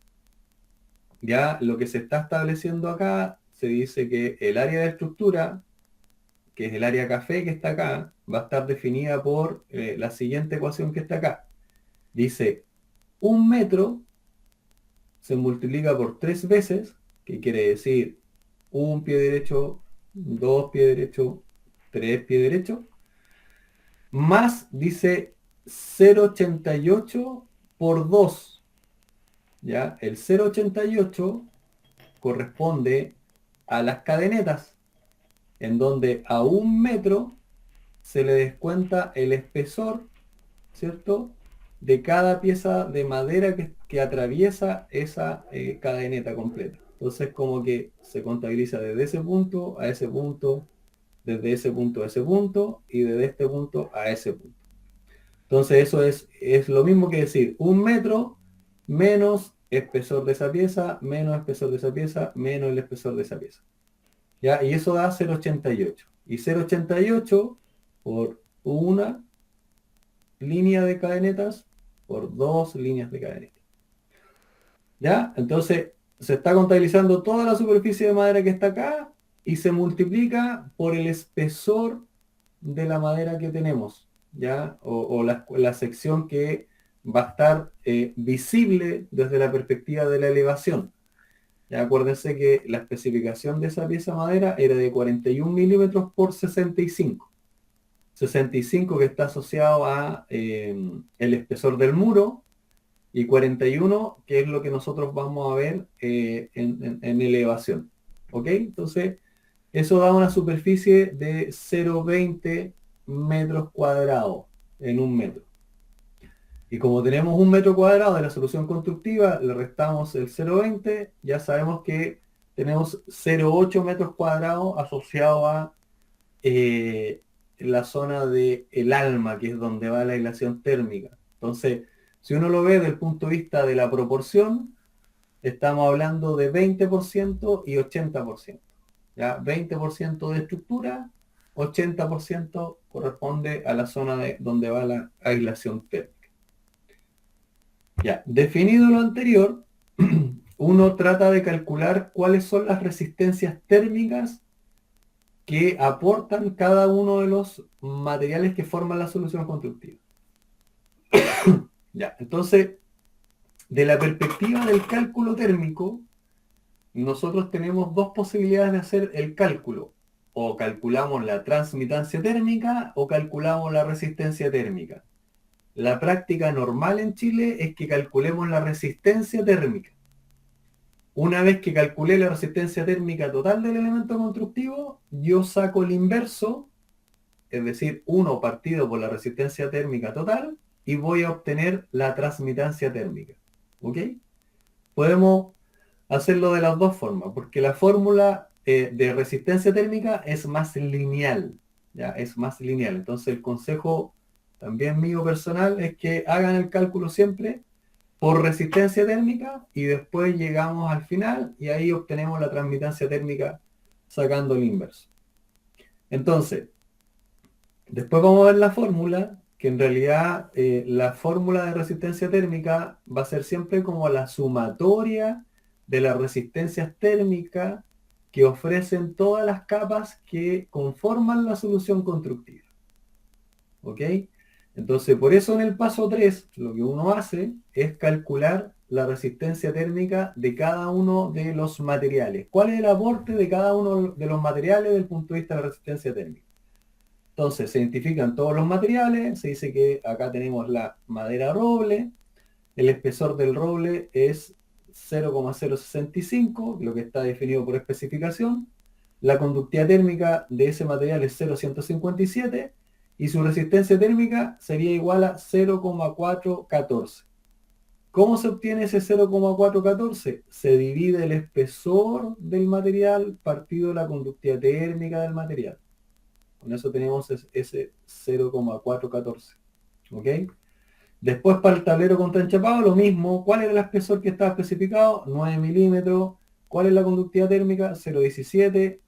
Ya lo que se está estableciendo acá, se dice que el área de estructura, que es el área café que está acá, va a estar definida por la siguiente ecuación que está acá. Dice, 1 metro se multiplica por 3 veces, que quiere decir 1 pie derecho, 2 pie derecho, 3 pie derecho, más, dice, 0,88 por 2. ¿Ya? El 0,88 corresponde a las cadenetas, en donde a 1 metro se le descuenta el espesor, ¿cierto?, de cada pieza de madera que atraviesa esa cadeneta completa. Entonces, como que se contabiliza desde ese punto a ese punto, desde ese punto a ese punto, y desde este punto a ese punto. Entonces, eso es lo mismo que decir 1 metro menos espesor de esa pieza, menos espesor de esa pieza, menos el espesor de esa pieza. ¿Ya? Y eso da 0,88. Y 0,88 por una línea de cadenetas por 2 líneas de cadenetas. ¿Ya? Entonces, se está contabilizando toda la superficie de madera que está acá y se multiplica por el espesor de la madera que tenemos, ¿ya? O la sección que va a estar visible desde la perspectiva de la elevación. Ya acuérdense que la especificación de esa pieza de madera era de 41 milímetros por 65. 65 que está asociado a el espesor del muro, y 41 que es lo que nosotros vamos a ver en elevación. ¿Ok? Entonces, eso da una superficie de 0,20 metros cuadrados en 1 metro. Y como tenemos 1 metro cuadrado de la solución constructiva, le restamos el 0,20, ya sabemos que tenemos 0,8 metros cuadrados asociados a la zona de el alma, que es donde va la aislación térmica. Entonces, si uno lo ve desde el punto de vista de la proporción, estamos hablando de 20% y 80%. ¿Ya? 20% de estructura, 80% corresponde a la zona de donde va la aislación térmica. Ya, definido lo anterior, uno trata de calcular cuáles son las resistencias térmicas que aportan cada uno de los materiales que forman la solución constructiva. Ya, entonces, de la perspectiva del cálculo térmico, nosotros tenemos dos posibilidades de hacer el cálculo. O calculamos la transmitancia térmica o calculamos la resistencia térmica. La práctica normal en Chile es que calculemos la resistencia térmica. Una vez que calculé la resistencia térmica total del elemento constructivo, yo saco el inverso, es decir, 1 partido por la resistencia térmica total, y voy a obtener la transmitancia térmica. ¿Ok? Podemos hacerlo de las dos formas, porque la fórmula de resistencia térmica es más lineal, ¿ya? Es más lineal. Entonces el consejo también mío personal es que hagan el cálculo siempre por resistencia térmica y después llegamos al final y ahí obtenemos la transmitancia térmica sacando el inverso. Entonces, después vamos a ver la fórmula, que en realidad la fórmula de resistencia térmica va a ser siempre como la sumatoria de las resistencias térmicas que ofrecen todas las capas que conforman la solución constructiva. ¿Ok? Entonces, por eso en el paso 3, lo que uno hace es calcular la resistencia térmica de cada uno de los materiales. ¿Cuál es el aporte de cada uno de los materiales desde el punto de vista de la resistencia térmica? Entonces, se identifican todos los materiales, se dice que acá tenemos la madera roble, el espesor del roble es 0,065, lo que está definido por especificación, la conductividad térmica de ese material es 0,157 y su resistencia térmica sería igual a 0,414. ¿Cómo se obtiene ese 0,414? Se divide el espesor del material partido la conductividad térmica del material. Con eso tenemos ese 0,414. ¿Ok? Después para el tablero contraenchapado, lo mismo. ¿Cuál era el espesor que estaba especificado? 9 milímetros ¿Cuál es la conductividad térmica? 0,17,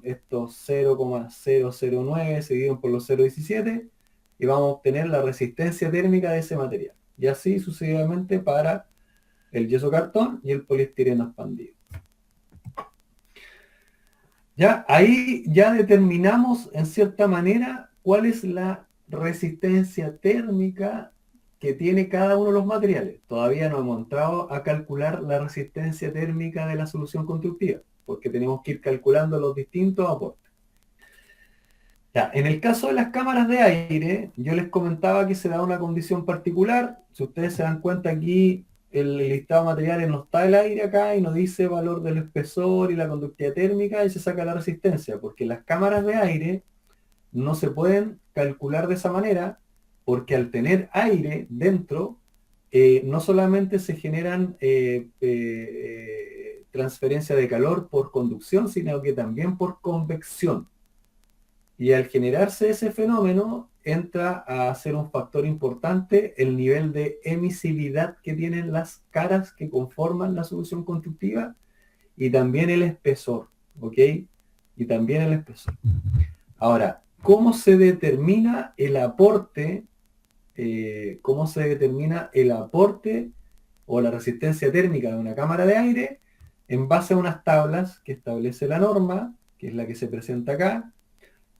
estos 0,009 se dividen por los 0,17 y vamos a obtener la resistencia térmica de ese material. Y así sucesivamente para el yeso cartón y el poliestireno expandido. Ya, ahí ya determinamos en cierta manera cuál es la resistencia térmica que tiene cada uno de los materiales. Todavía no hemos entrado a calcular la resistencia térmica de la solución constructiva, porque tenemos que ir calculando los distintos aportes. Ya, en el caso de las cámaras de aire, yo les comentaba que se da una condición particular. Si ustedes se dan cuenta aquí, el listado de materiales no está el aire acá y nos dice valor del espesor y la conductividad térmica y se saca la resistencia, porque las cámaras de aire no se pueden calcular de esa manera, porque al tener aire dentro, no solamente se generan transferencia de calor por conducción, sino que también por convección. Y al generarse ese fenómeno, entra a ser un factor importante el nivel de emisividad que tienen las caras que conforman la solución constructiva y también el espesor, ¿ok? Y también el espesor. Ahora, ¿cómo se determina el aporte? ¿Cómo se determina el aporte o la resistencia térmica de una cámara de aire? En base a unas tablas que establece la norma, que es la que se presenta acá.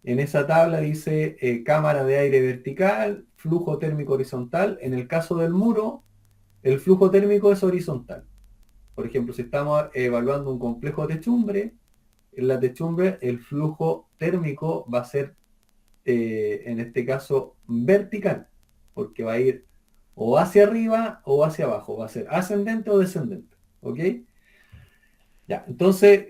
En esa tabla dice cámara de aire vertical, flujo térmico horizontal. En el caso del muro, el flujo térmico es horizontal. Por ejemplo, si estamos evaluando un complejo de techumbre, en la techumbre el flujo térmico va a ser, en este caso, vertical, porque va a ir o hacia arriba o hacia abajo, va a ser ascendente o descendente, ¿ok? Ya, entonces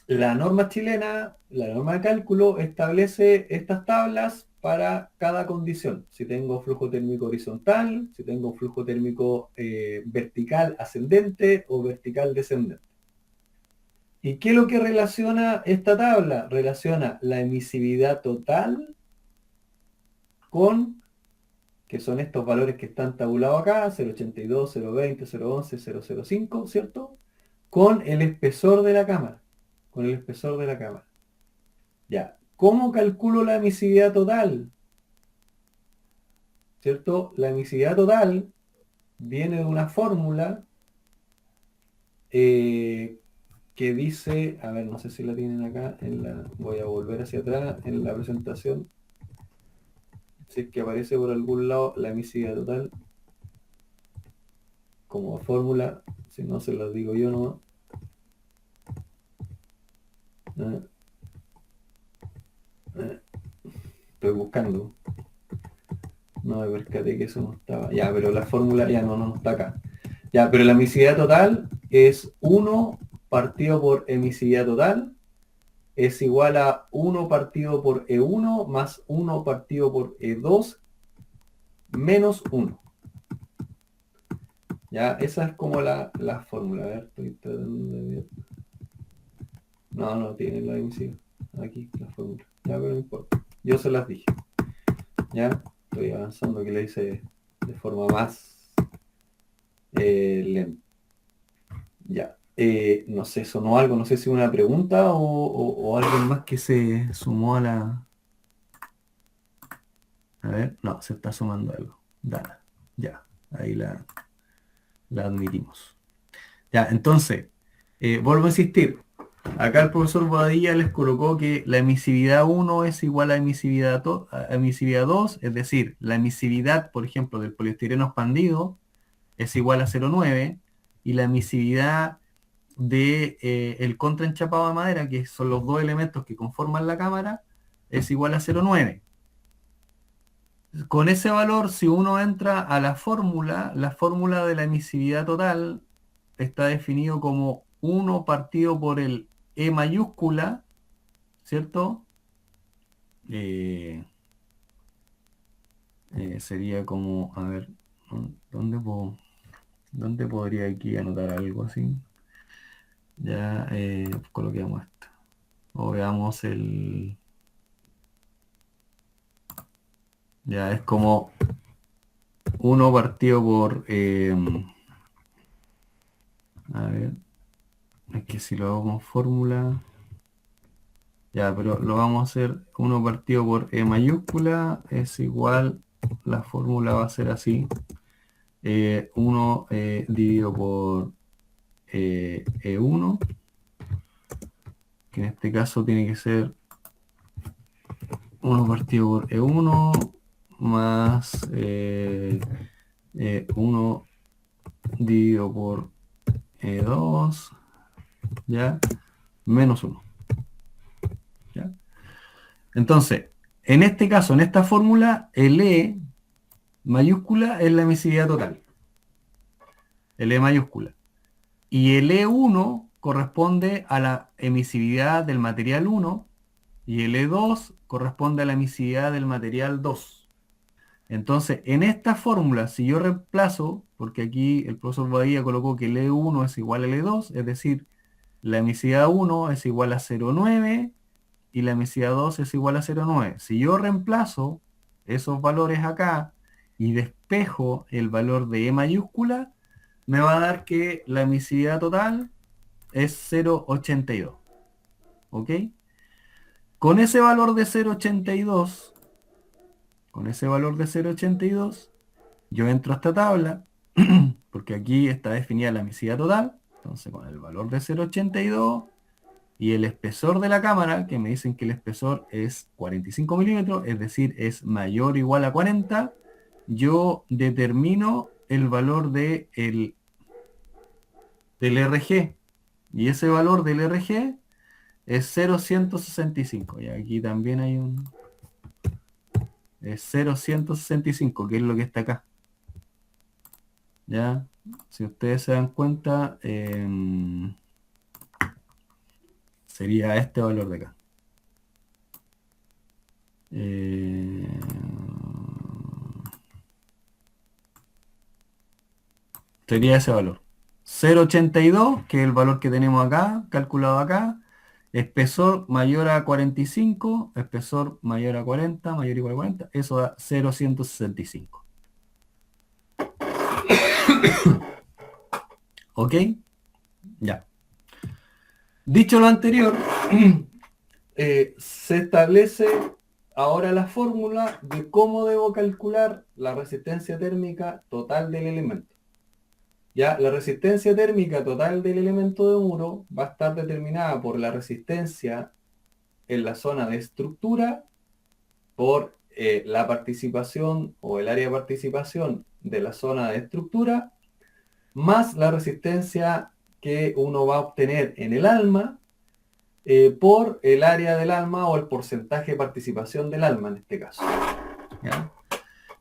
la norma chilena, la norma de cálculo, establece estas tablas para cada condición. Si tengo flujo térmico horizontal, si tengo flujo térmico vertical ascendente o vertical descendente. ¿Y qué es lo que relaciona esta tabla? Relaciona la emisividad total con, que son estos valores que están tabulados acá, 0,82, 0,20, 0,11, 0,05, ¿cierto? Con el espesor de la cámara. Con el espesor de la cámara. Ya, ¿cómo calculo la emisividad total? ¿Cierto? La emisividad total viene de una fórmula que dice, a ver, no sé si la tienen acá, voy a volver hacia atrás en la presentación. Si es que aparece por algún lado la emisividad total como fórmula, si no se las digo yo nomás. Estoy buscando. No me percaté que eso no estaba. Ya, pero la fórmula ya no está acá. Ya, pero la emisividad total es 1 partido por emisividad total es igual a 1 partido por E1 más 1 partido por E2 menos 1. Ya, esa es como la fórmula. A ver, estoy tratando de ver. No tiene la emisividad. Aquí, la fórmula. Ya, pero no importa. Yo se las dije. Ya, estoy avanzando, que la hice de forma más lenta. Ya. No sé, sonó algo, no sé si una pregunta o alguien más que se sumó a la... A ver, no, se está sumando algo. Dana. Ya, ahí la admitimos. Ya, entonces, vuelvo a insistir. Acá el profesor Boadilla les colocó que la emisividad 1 es igual a emisividad 2, es decir, la emisividad, por ejemplo, del poliestireno expandido es igual a 0,9 y la emisividad de el contraenchapado de madera, que son los dos elementos que conforman la cámara, es igual a 0,9. Con ese valor, si uno entra a la fórmula de la emisividad total está definido como 1 partido por el E mayúscula, ¿cierto? Sería como, a ver, ¿dónde podría aquí anotar algo así? Ya, coloquemos esto. O veamos ya es como 1 partido por ver, es que si lo hago con fórmula, ya, pero lo vamos a hacer 1 partido por E mayúscula es igual, la fórmula va a ser así, 1 dividido por E1, que en este caso tiene que ser 1 partido por E1 más 1 dividido por E2, ¿ya? Menos 1. ¿Ya? Entonces, en este caso, en esta fórmula, el E mayúscula es la emisividad total. El E mayúscula. Y el E1 corresponde a la emisividad del material 1 y el E2 corresponde a la emisividad del material 2. Entonces, en esta fórmula, si yo reemplazo, porque aquí el profesor Badía colocó que el E1 es igual al E2, es decir, la emisividad 1 es igual a 0,9 y la emisividad 2 es igual a 0,9. Si yo reemplazo esos valores acá y despejo el valor de E mayúscula, me va a dar que la emisividad total es 0,82. ¿Ok? Con ese valor de 0,82, yo entro a esta tabla, porque aquí está definida la emisividad total. Entonces, con el valor de 0,82 y el espesor de la cámara, que me dicen que el espesor es 45 milímetros, es decir, es mayor o igual a 40, yo determino el valor del RG. Y ese valor del RG es 0,165. Y aquí también hay un... Es 0,165, que es lo que está acá. ¿Ya? Si ustedes se dan cuenta, sería este valor de acá. Sería ese valor. 0,82, que es el valor que tenemos acá, calculado acá. Espesor mayor a 45, espesor mayor a 40, mayor o igual a 40. Eso da 0,165. ¿Ok? Ya. Dicho lo anterior, se establece ahora la fórmula de cómo debo calcular la resistencia térmica total del elemento. Ya, la resistencia térmica total del elemento de muro va a estar determinada por la resistencia en la zona de estructura, por la participación o el área de participación de la zona de estructura, más la resistencia que uno va a obtener en el alma, por el área del alma o el porcentaje de participación del alma en este caso. ¿Ya?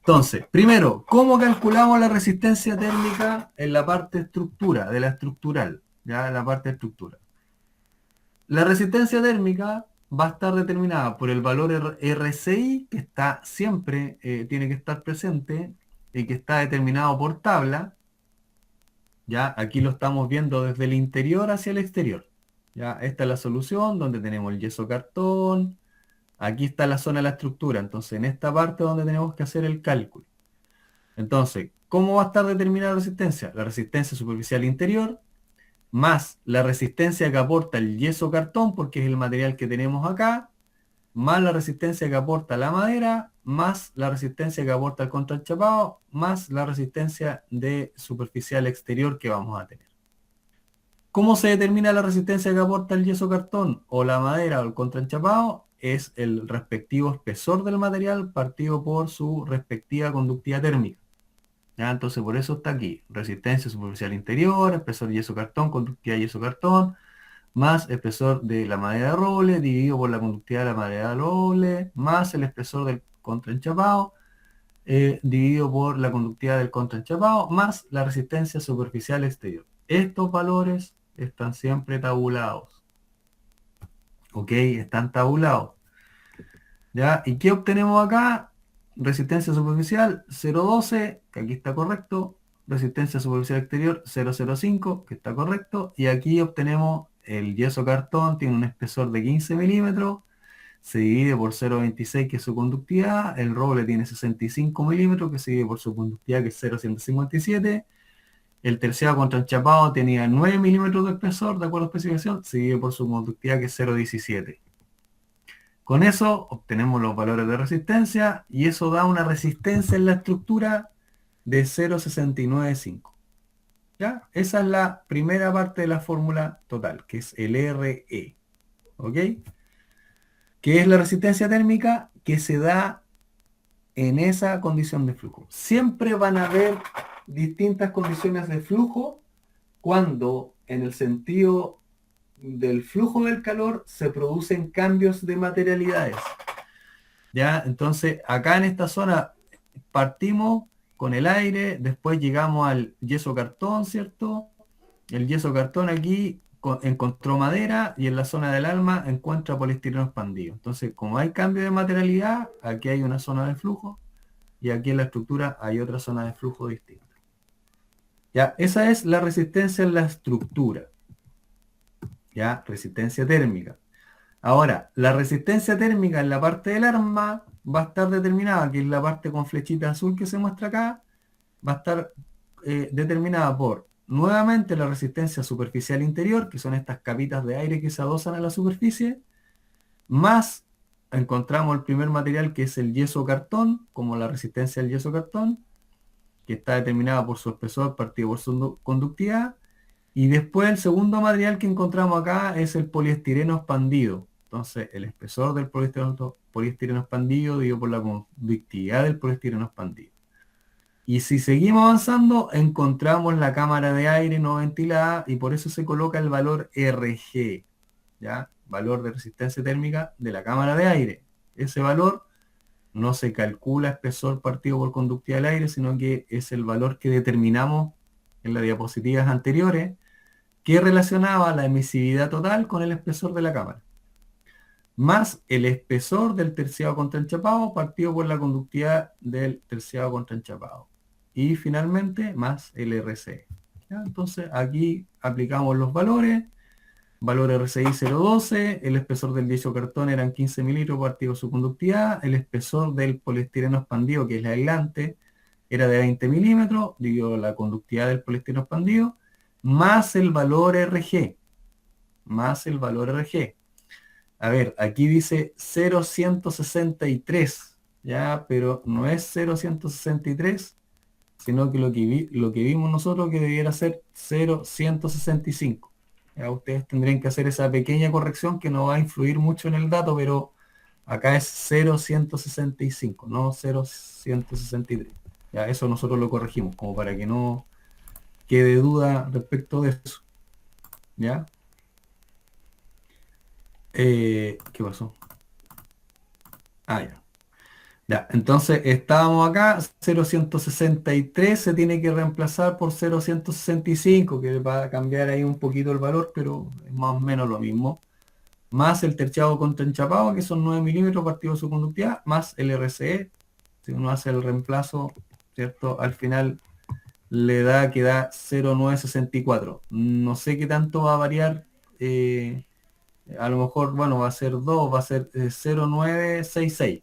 Entonces, primero, ¿cómo calculamos la resistencia térmica en la parte estructura, de la estructural? ¿Ya? En la parte de estructura. La resistencia térmica va a estar determinada por el valor RCI, que está siempre, tiene que estar presente, y que está determinado por tabla. Ya, aquí lo estamos viendo desde el interior hacia el exterior. Ya, esta es la solución donde tenemos el yeso cartón. Aquí está la zona de la estructura. Entonces, en esta parte donde tenemos que hacer el cálculo. Entonces, ¿cómo va a estar determinada la resistencia? La resistencia superficial interior, más la resistencia que aporta el yeso cartón, porque es el material que tenemos acá, más la resistencia que aporta la madera, más la resistencia que aporta el contraenchapado, más la resistencia de superficial exterior que vamos a tener. ¿Cómo se determina la resistencia que aporta el yeso cartón o la madera o el contraenchapado? Es el respectivo espesor del material partido por su respectiva conductividad térmica. ¿Ya? Entonces por eso está aquí. Resistencia superficial interior, espesor yeso cartón, conductividad yeso cartón, más espesor de la madera de roble, dividido por la conductividad de la madera de roble, más el espesor del contraenchapado, dividido por la conductividad del contraenchapado, más la resistencia superficial exterior. Estos valores están siempre tabulados. ¿Ok? Están tabulados. ¿Ya? ¿Y qué obtenemos acá? Resistencia superficial 0,12, que aquí está correcto. Resistencia superficial exterior 0,05, que está correcto. Y aquí obtenemos el yeso cartón, tiene un espesor de 15 milímetros. Se divide por 0,26, que es su conductividad. El roble tiene 65 milímetros, que se divide por su conductividad, que es 0,157. El terciado contra enchapado tenía 9 milímetros de espesor, de acuerdo a la especificación, se divide por su conductividad, que es 0,17. Con eso obtenemos los valores de resistencia y eso da una resistencia en la estructura de 0,695. ¿Ya? Esa es la primera parte de la fórmula total, que es el RE. ¿Ok? Que es la resistencia térmica que se da en esa condición de flujo. Siempre van a haber distintas condiciones de flujo cuando en el sentido del flujo del calor se producen cambios de materialidades. ¿Ya? Entonces, acá en esta zona partimos con el aire, después llegamos al yeso cartón, ¿cierto? El yeso cartón aquí encontró madera y en la zona del alma encuentra poliestireno expandido. Entonces, como hay cambio de materialidad, aquí hay una zona de flujo y aquí en la estructura hay otra zona de flujo distinta. Ya, esa es la resistencia en la estructura. Ya, resistencia térmica. Ahora, la resistencia térmica en la parte del arma va a estar determinada, que es la parte con flechita azul que se muestra acá, va a estar determinada por, nuevamente, la resistencia superficial interior, que son estas capitas de aire que se adosan a la superficie, más encontramos el primer material que es el yeso cartón, como la resistencia del yeso cartón, que está determinada por su espesor partido por su conductividad, y después el segundo material que encontramos acá es el poliestireno expandido. Entonces el espesor del poliestireno expandido dividido por la conductividad del poliestireno expandido. Y si seguimos avanzando, encontramos la cámara de aire no ventilada y por eso se coloca el valor RG, ¿ya? Valor de resistencia térmica de la cámara de aire. Ese valor no se calcula espesor partido por conductividad del aire, sino que es el valor que determinamos en las diapositivas anteriores, que relacionaba la emisividad total con el espesor de la cámara, más el espesor del terciado contra enchapado partido por la conductividad del terciado contra enchapado. Y finalmente, más el RCE. ¿Ya? Entonces, aquí aplicamos los valores. Valor RCI 0,12, el espesor del yeso cartón eran 15 mililitros partido por su conductividad, el espesor del poliestireno expandido, que es el aislante, era de 20 milímetros, dividido la conductividad del poliestireno expandido, más el valor RG. Más el valor RG. A ver, aquí dice 0,163, ya, pero no es 0,163, sino que lo que vimos nosotros que debiera ser 0,165. Ya, ustedes tendrían que hacer esa pequeña corrección que no va a influir mucho en el dato, pero acá es 0,165, no 0,163. Ya, eso nosotros lo corregimos, como para que no quede duda respecto de eso. ¿Ya? ¿Qué pasó? Ah, ya. Ya, entonces estábamos acá, 0,163 se tiene que reemplazar por 0,165, que va a cambiar ahí un poquito el valor, pero es más o menos lo mismo. Más el terciado contra enchapado, que son 9 milímetros partido de su conductividad, más el RCE. Si uno hace el reemplazo, ¿cierto? Al final le da que da 0,964. No sé qué tanto va a variar. A lo mejor, bueno, va a ser 2, va a ser 0,966.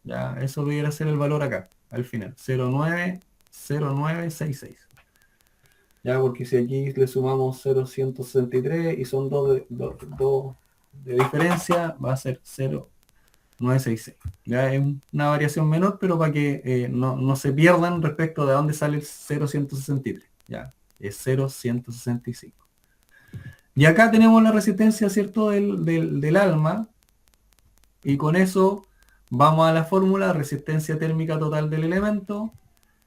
Ya, eso debería ser el valor acá, al final. 0,90966. Ya, porque si aquí le sumamos 0,163 y son 2 de diferencia, va a ser 0,966. Ya es una variación menor, pero para que no se pierdan respecto de dónde sale el 0,163. Ya, es 0,165. Y acá tenemos la resistencia, ¿cierto?, del alma. Y con eso vamos a la fórmula resistencia térmica total del elemento,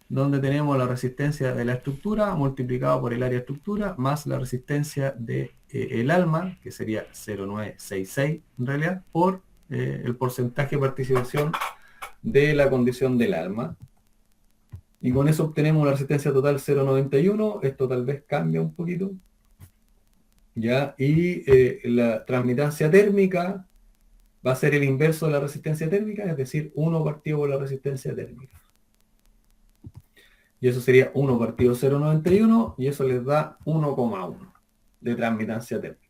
donde tenemos la resistencia de la estructura multiplicado por el área de estructura, más la resistencia del alma, que sería 0,966 en realidad, por el porcentaje de participación de la condición del alma. Y con eso obtenemos la resistencia total 0,91. Esto tal vez cambia un poquito. ¿Ya? Y la transmitancia térmica va a ser el inverso de la resistencia térmica, es decir, 1 partido por la resistencia térmica. Y eso sería 1 partido 0,91 y eso les da 1,1 de transmitancia térmica.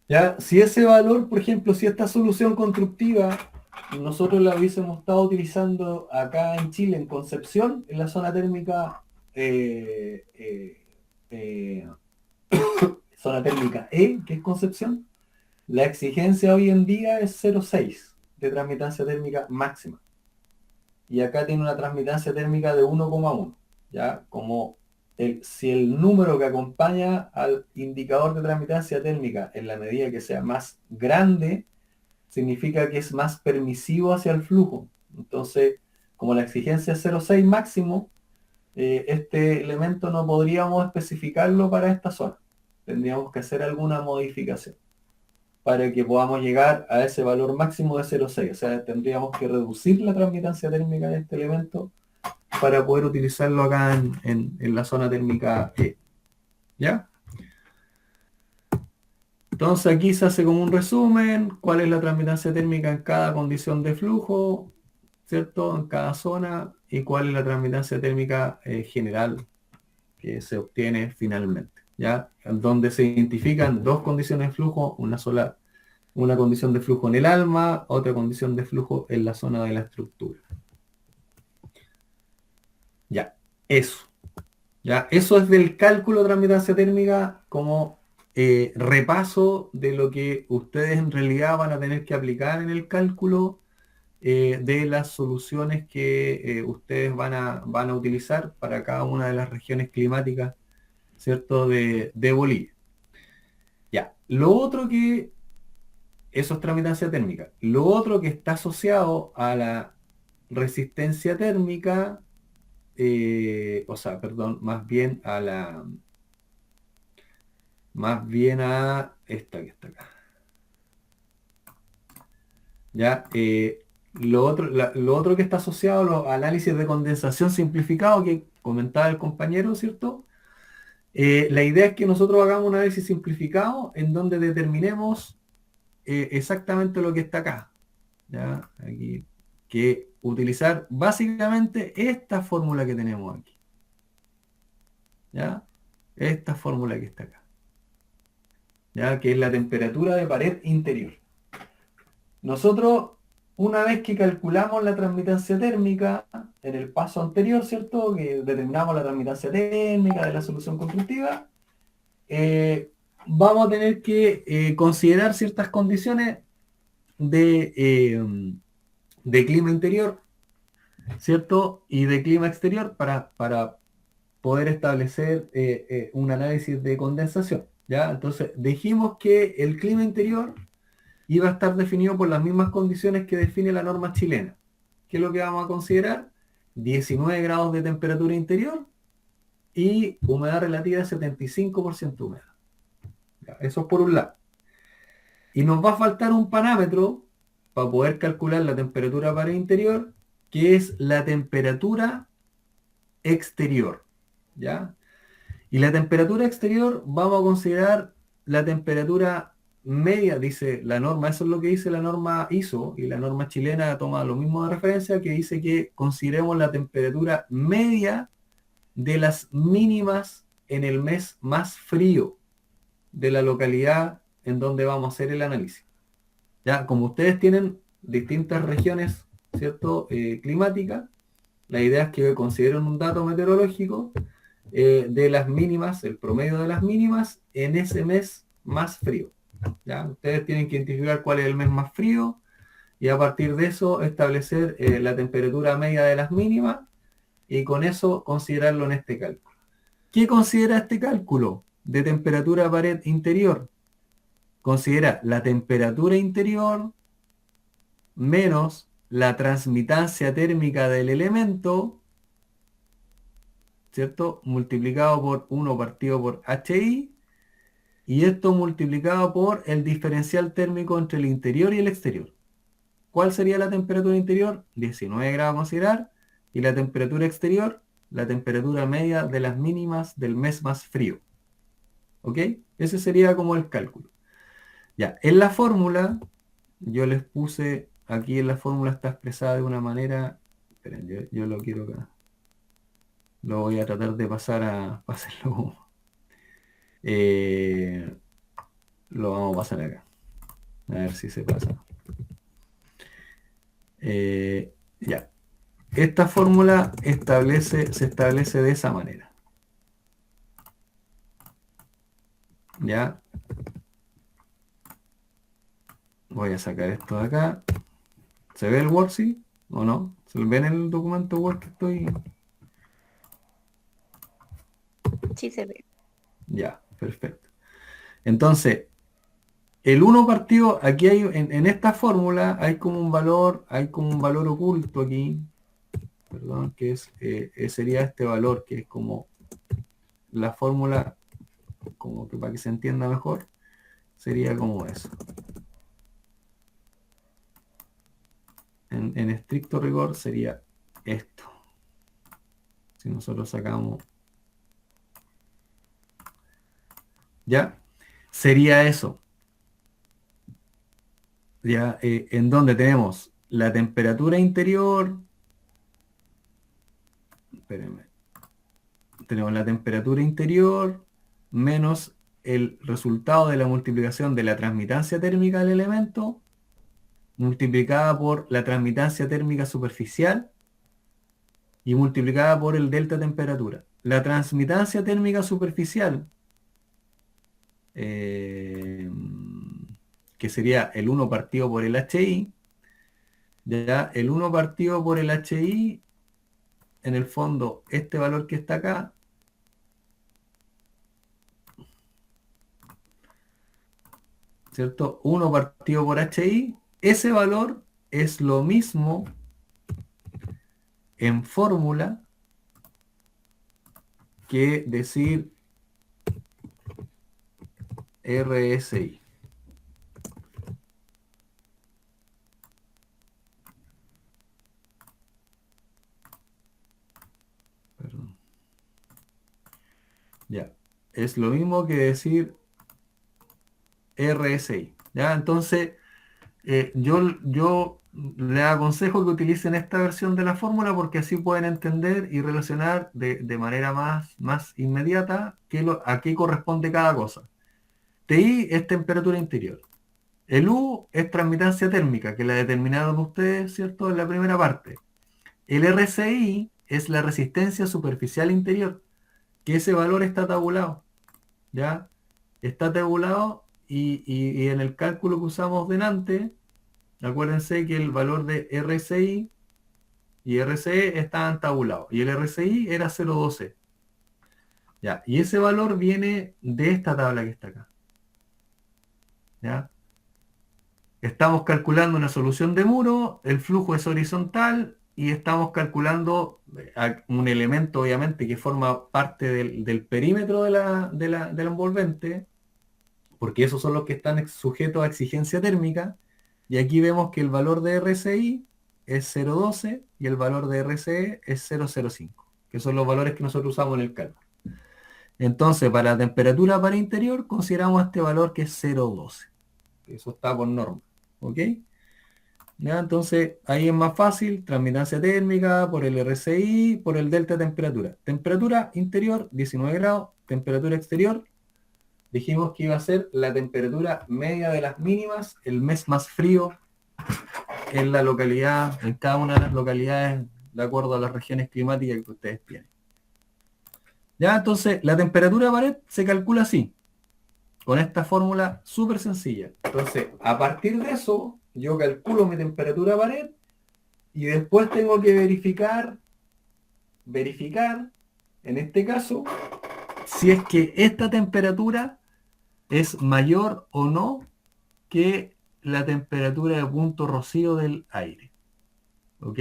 Ya, si ese valor, por ejemplo, si esta solución constructiva nosotros la hubiésemos estado utilizando acá en Chile, en Concepción, en la zona térmica zona térmica E, que es Concepción, la exigencia hoy en día es 0,6 de transmitancia térmica máxima. Y acá tiene una transmitancia térmica de 1,1. ¿Ya? Como si el número que acompaña al indicador de transmitancia térmica en la medida que sea más grande, significa que es más permisivo hacia el flujo. Entonces, como la exigencia es 0,6 máximo, este elemento no podríamos especificarlo para esta zona. Tendríamos que hacer alguna modificación para que podamos llegar a ese valor máximo de 0,6. O sea, tendríamos que reducir la transmitancia térmica de este elemento para poder utilizarlo acá en la zona térmica E. ¿Ya? Entonces aquí se hace como un resumen, cuál es la transmitancia térmica en cada condición de flujo, ¿cierto? En cada zona, y cuál es la transmitancia térmica general que se obtiene finalmente, ¿ya? Donde se identifican dos condiciones de flujo, una condición de flujo en el alma, otra condición de flujo en la zona de la estructura. Ya, eso. Ya, eso es del cálculo de transmitancia térmica como repaso de lo que ustedes en realidad van a tener que aplicar en el cálculo de las soluciones que ustedes van a utilizar para cada una de las regiones climáticas, ¿cierto? De Bolivia. Ya, lo otro que, eso es transmitancia térmica. Lo otro que está asociado a la resistencia térmica, más bien a esta que está acá. Ya, lo otro que está asociado a los análisis de condensación simplificado que comentaba el compañero, ¿cierto? La idea es que nosotros hagamos un análisis simplificado en donde determinemos exactamente lo que está acá. ¿Ya? Aquí, que utilizar básicamente esta fórmula que tenemos aquí. ¿Ya? Esta fórmula que está acá. ¿Ya? Que es la temperatura de pared interior. Nosotros, una vez que calculamos la transmitancia térmica, en el paso anterior, ¿cierto? Que determinamos la transmitancia térmica de la solución constructiva, vamos a tener que considerar ciertas condiciones de clima interior, ¿cierto? Y de clima exterior para poder establecer un análisis de condensación, ¿ya? Entonces, dijimos que el clima interior iba a estar definido por las mismas condiciones que define la norma chilena. ¿Qué es lo que vamos a considerar? 19 grados de temperatura interior y humedad relativa de 75% humedad. ¿Ya? Eso es por un lado. Y nos va a faltar un parámetro para poder calcular la temperatura pared interior, que es la temperatura exterior. ¿Ya? Y la temperatura exterior vamos a considerar la temperatura media, dice la norma, eso es lo que dice la norma ISO, y la norma chilena toma lo mismo de referencia, que dice que consideremos la temperatura media de las mínimas en el mes más frío de la localidad en donde vamos a hacer el análisis. Ya, como ustedes tienen distintas regiones, ¿cierto? Climáticas, la idea es que consideren un dato meteorológico de las mínimas, el promedio de las mínimas en ese mes más frío. ¿Ya? Ustedes tienen que identificar cuál es el mes más frío y a partir de eso establecer la temperatura media de las mínimas y con eso considerarlo en este cálculo. ¿Qué considera este cálculo de temperatura pared interior? Considera la temperatura interior menos la transmitancia térmica del elemento, ¿cierto? Multiplicado por 1 partido por HI, y esto multiplicado por el diferencial térmico entre el interior y el exterior. ¿Cuál sería la temperatura interior? 19 grados a considerar, y la temperatura exterior, la temperatura media de las mínimas del mes más frío. ¿Ok? Ese sería como el cálculo. Ya, en la fórmula, yo les puse, aquí en la fórmula está expresada de una manera, esperen, yo lo quiero acá. Lo voy a tratar de pasar a pasarlo. Lo vamos a pasar acá. A ver si se pasa. Ya. esta fórmula se establece de esa manera. ¿Ya? Voy a sacar esto de acá. ¿Se ve el worksheet o no? ¿Se ve en el documento Word que estoy? Sí se ve. Ya, perfecto. Entonces, el 1 partido, aquí hay, en esta fórmula hay como un valor oculto aquí, perdón, que sería este valor, que es como la fórmula, como que para que se entienda mejor, sería como eso. En estricto rigor sería esto. Si nosotros sacamos, ¿ya? Sería eso. Ya, en donde tenemos la temperatura interior, espérenme, tenemos la temperatura interior menos el resultado de la multiplicación de la transmitancia térmica del elemento multiplicada por la transmitancia térmica superficial y multiplicada por el delta temperatura. La transmitancia térmica superficial, que sería el 1 partido por el HI, ya el 1 partido por el HI, en el fondo, este valor que está acá, ¿cierto? 1 partido por HI, ese valor es lo mismo en fórmula que decir RSI. Perdón. Ya. Es lo mismo que decir RSI. ¿Ya? Entonces, yo les aconsejo que utilicen esta versión de la fórmula porque así pueden entender y relacionar de manera más inmediata a qué corresponde cada cosa. TI es temperatura interior. El U es transmitancia térmica, que la determinaron ustedes, ¿cierto? En la primera parte. El RSI es la resistencia superficial interior, que ese valor está tabulado. ¿Ya? Está tabulado y en el cálculo que usamos delante, acuérdense que el valor de RSI y RCE estaban tabulados. Y el RSI era 0,12. ¿Ya? Y ese valor viene de esta tabla que está acá. ¿Ya? Estamos calculando una solución de muro, el flujo es horizontal y estamos calculando un elemento, obviamente, que forma parte del perímetro del envolvente, porque esos son los que están sujetos a exigencia térmica, y aquí vemos que el valor de RSI es 0,12 y el valor de RCE es 0,05, que son los valores que nosotros usamos en el cálculo. Entonces, para la temperatura para interior, consideramos este valor que es 0,12. Eso está por norma. ¿Ok? ¿Ya? Entonces, ahí es más fácil, transmitancia térmica por el RCI, por el delta temperatura. Temperatura interior, 19 grados. Temperatura exterior, dijimos que iba a ser la temperatura media de las mínimas, el mes más frío en la localidad, en cada una de las localidades, de acuerdo a las regiones climáticas que ustedes tienen. Ya, entonces, la temperatura de pared se calcula así, con esta fórmula súper sencilla. Entonces, a partir de eso, yo calculo mi temperatura de pared y después tengo que verificar, en este caso, si es que esta temperatura es mayor o no que la temperatura de punto rocío del aire. ¿Ok?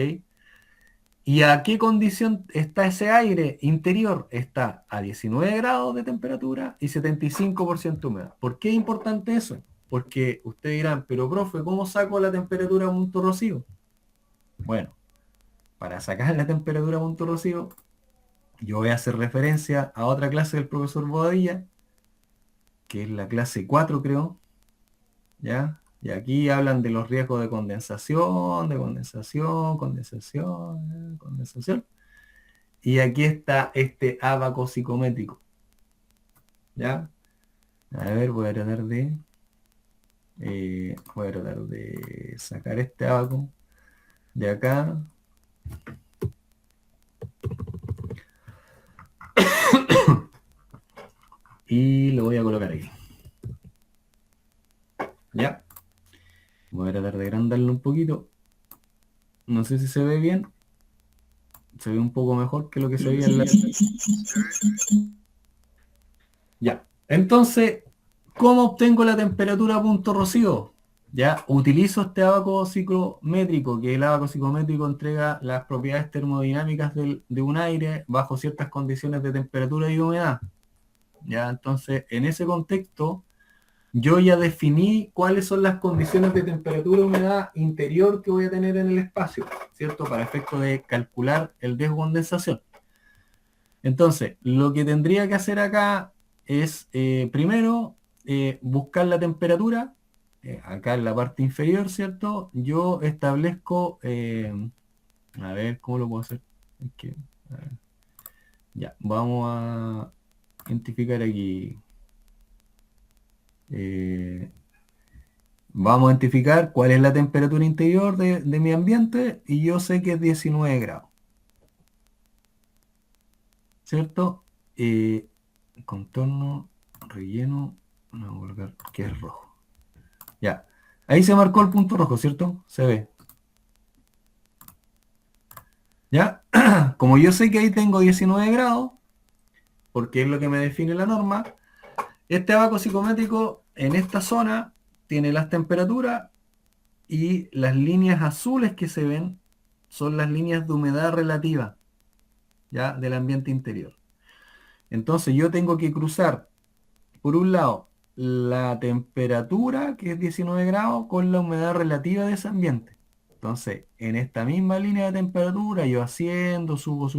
¿Y a qué condición está ese aire interior? Está a 19 grados de temperatura y 75% humedad. ¿Por qué es importante eso? Porque ustedes dirán, pero profe, ¿cómo saco la temperatura de punto rocío? Bueno, para sacar la temperatura de punto rocío, yo voy a hacer referencia a otra clase del profesor Bodadilla, que es la clase 4, creo. ¿Ya? Y aquí hablan de los riesgos de condensación, condensación. Y aquí está este ábaco psicométrico. ¿Ya? A ver, voy a tratar de sacar este ábaco de acá. y lo voy a colocar aquí. Ya. Voy a tratar de agrandarlo un poquito. No sé si se ve bien. Se ve un poco mejor que lo que se veía en la... Ya. Entonces, ¿cómo obtengo la temperatura a punto rocío? Ya, utilizo este abaco psicométrico, que el abaco psicométrico entrega las propiedades termodinámicas de un aire bajo ciertas condiciones de temperatura y humedad. Ya, entonces, en ese contexto, yo ya definí cuáles son las condiciones de temperatura y humedad interior que voy a tener en el espacio, ¿cierto? Para efecto de calcular el descondensación. Entonces, lo que tendría que hacer acá es, primero, buscar la temperatura, acá en la parte inferior, ¿cierto? Yo establezco, a ver, ¿cómo lo puedo hacer? Es que, a ver. Ya, vamos a identificar aquí. Vamos a identificar cuál es la temperatura interior de mi ambiente y yo sé que es 19 grados, ¿cierto? Contorno, relleno, vamos a colocar que es rojo. Ya, ahí se marcó el punto rojo, ¿cierto? Se ve. ¿Ya? Como yo sé que ahí tengo 19 grados, porque es lo que me define la norma, este abaco psicométrico en esta zona tiene las temperaturas y las líneas azules que se ven son las líneas de humedad relativa, ¿ya? Del ambiente interior. Entonces yo tengo que cruzar, por un lado, la temperatura, que es 19 grados, con la humedad relativa de ese ambiente. Entonces, en esta misma línea de temperatura, yo asciendo, subo,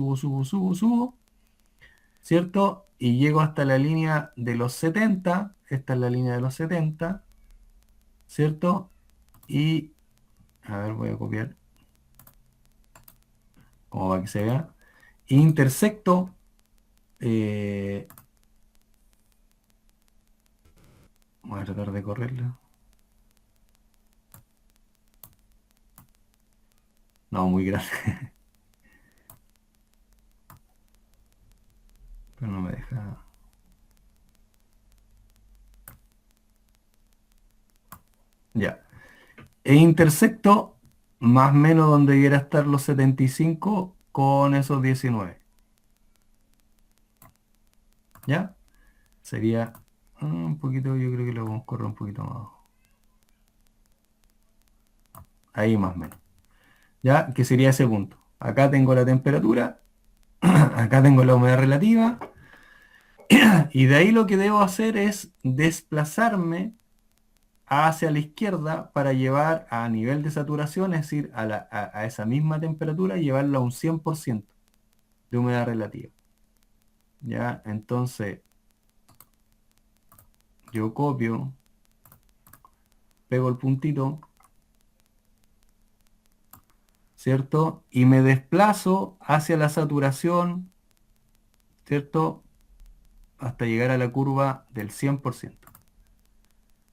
¿cierto? Y llego hasta la línea de los 70, esta es la línea de los 70, ¿cierto? Y, a ver, voy a copiar, como para que se vea. Intersecto, voy a tratar de correrla. No, muy grande. Pero no me deja. Ya. E intersecto más o menos donde debiera estar los 75 con esos 19. ¿Ya? Sería un poquito, yo creo que lo vamos a correr un poquito más abajo. Ahí más o menos. ¿Ya? Que sería ese punto. Acá tengo la temperatura, acá tengo la humedad relativa, y de ahí lo que debo hacer es desplazarme hacia la izquierda para llevar a nivel de saturación, es decir, a esa misma temperatura, llevarlo a un 100% de humedad relativa. ¿Ya? Entonces, yo copio, pego el puntito, ¿cierto? Y me desplazo hacia la saturación, ¿cierto? Hasta llegar a la curva del 100%.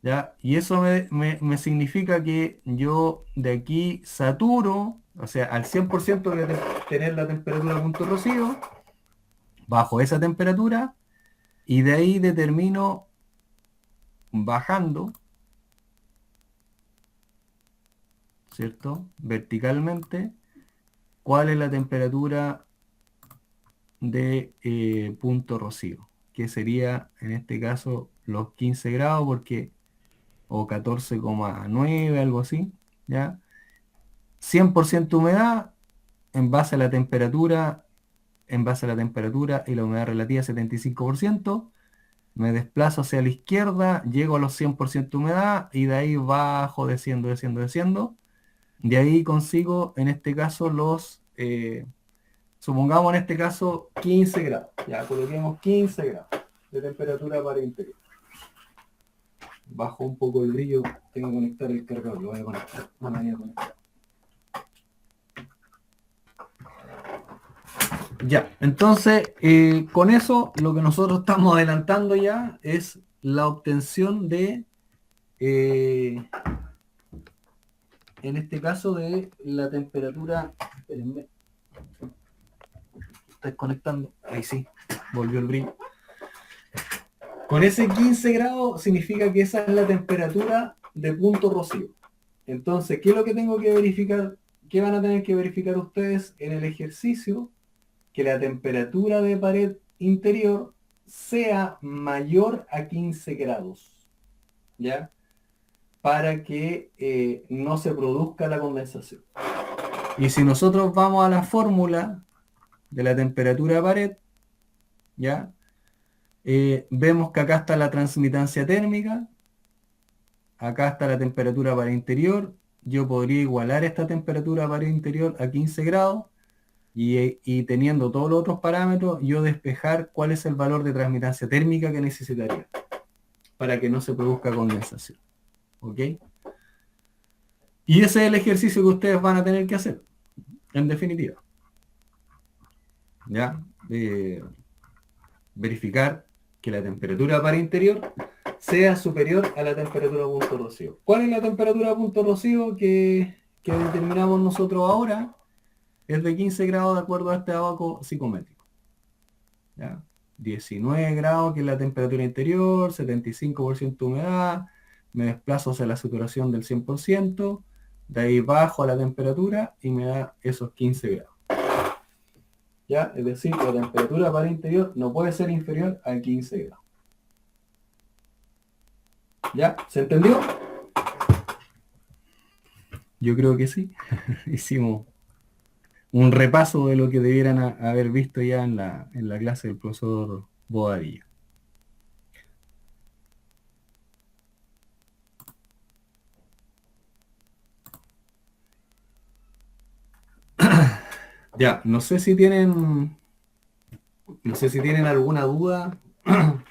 ¿Ya? Y eso me significa que yo de aquí saturo, o sea, al 100% voy a tener la temperatura a punto rocío, bajo esa temperatura, y de ahí determino bajando, ¿cierto? Verticalmente, cuál es la temperatura de punto rocío, que sería en este caso los 15 grados, porque, o 14,9, algo así, ¿ya? 100% humedad en base a la temperatura, y la humedad relativa 75%, me desplazo hacia la izquierda, llego a los 100% humedad y de ahí bajo, desciendo. De ahí consigo, en este caso, supongamos en este caso 15 grados. Ya, coloquemos 15 grados de temperatura para interior. Bajo un poco el brillo, tengo que conectar el cargador, lo voy a conectar. No me voy a conectar. Ya, entonces con eso lo que nosotros estamos adelantando ya es la obtención de, en este caso, de la temperatura. Espérenme, está desconectando. Ahí sí, volvió el brillo. Con ese 15 grados significa que esa es la temperatura de punto rocío. Entonces, ¿qué es lo que tengo que verificar? ¿Qué van a tener que verificar ustedes en el ejercicio? Que la temperatura de pared interior sea mayor a 15 grados, ¿ya? Para que no se produzca la condensación. Y si nosotros vamos a la fórmula de la temperatura de pared, ¿ya? Vemos que acá está la transmitancia térmica, acá está la temperatura para interior. Yo podría igualar esta temperatura para interior a 15 grados y teniendo todos los otros parámetros, yo despejar cuál es el valor de transmitancia térmica que necesitaría para que no se produzca condensación. ¿Ok? Y ese es el ejercicio que ustedes van a tener que hacer, en definitiva. ¿Ya? Verificar que la temperatura para interior sea superior a la temperatura punto rocío. ¿Cuál es la temperatura punto rocío que determinamos nosotros ahora? Es de 15 grados de acuerdo a este abaco psicométrico. ¿Ya? 19 grados que es la temperatura interior, 75% humedad, me desplazo hacia la saturación del 100%, de ahí bajo a la temperatura y me da esos 15 grados. ¿Ya? Es decir, la temperatura para interior no puede ser inferior a 15 grados. ¿Ya? ¿Se entendió? Yo creo que sí. Hicimos un repaso de lo que debieran haber visto ya en la clase del profesor Bobadilla. Ya, no sé si tienen alguna duda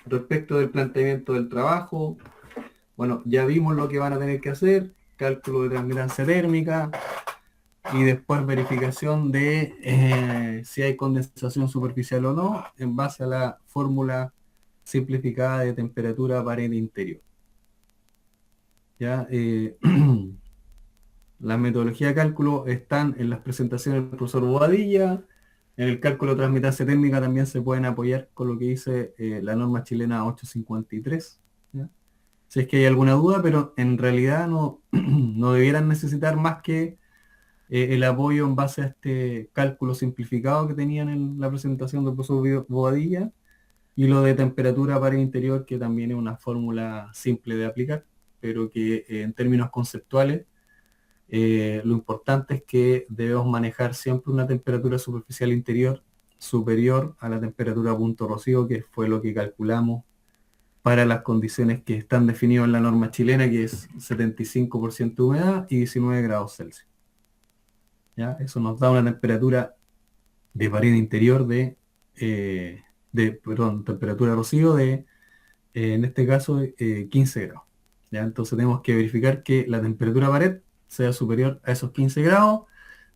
respecto del planteamiento del trabajo. Bueno, ya vimos lo que van a tener que hacer, cálculo de transmitancia térmica y después verificación de si hay condensación superficial o no en base a la fórmula simplificada de temperatura pared interior. Ya, las metodologías de cálculo están en las presentaciones del profesor Bobadilla. En el cálculo de transmitancia térmica también se pueden apoyar con lo que dice la norma chilena 853. ¿Ya? Si es que hay alguna duda, pero en realidad no, no debieran necesitar más que el apoyo en base a este cálculo simplificado que tenían en la presentación del profesor Bobadilla y lo de temperatura pared interior, que también es una fórmula simple de aplicar, pero que en términos conceptuales lo importante es que debemos manejar siempre una temperatura superficial interior superior a la temperatura punto rocío, que fue lo que calculamos para las condiciones que están definidas en la norma chilena, que es 75% humedad y 19 grados Celsius. ¿Ya? Eso nos da una temperatura de pared interior temperatura rocío de, en este caso, 15 grados. ¿Ya? Entonces tenemos que verificar que la temperatura pared sea superior a esos 15 grados.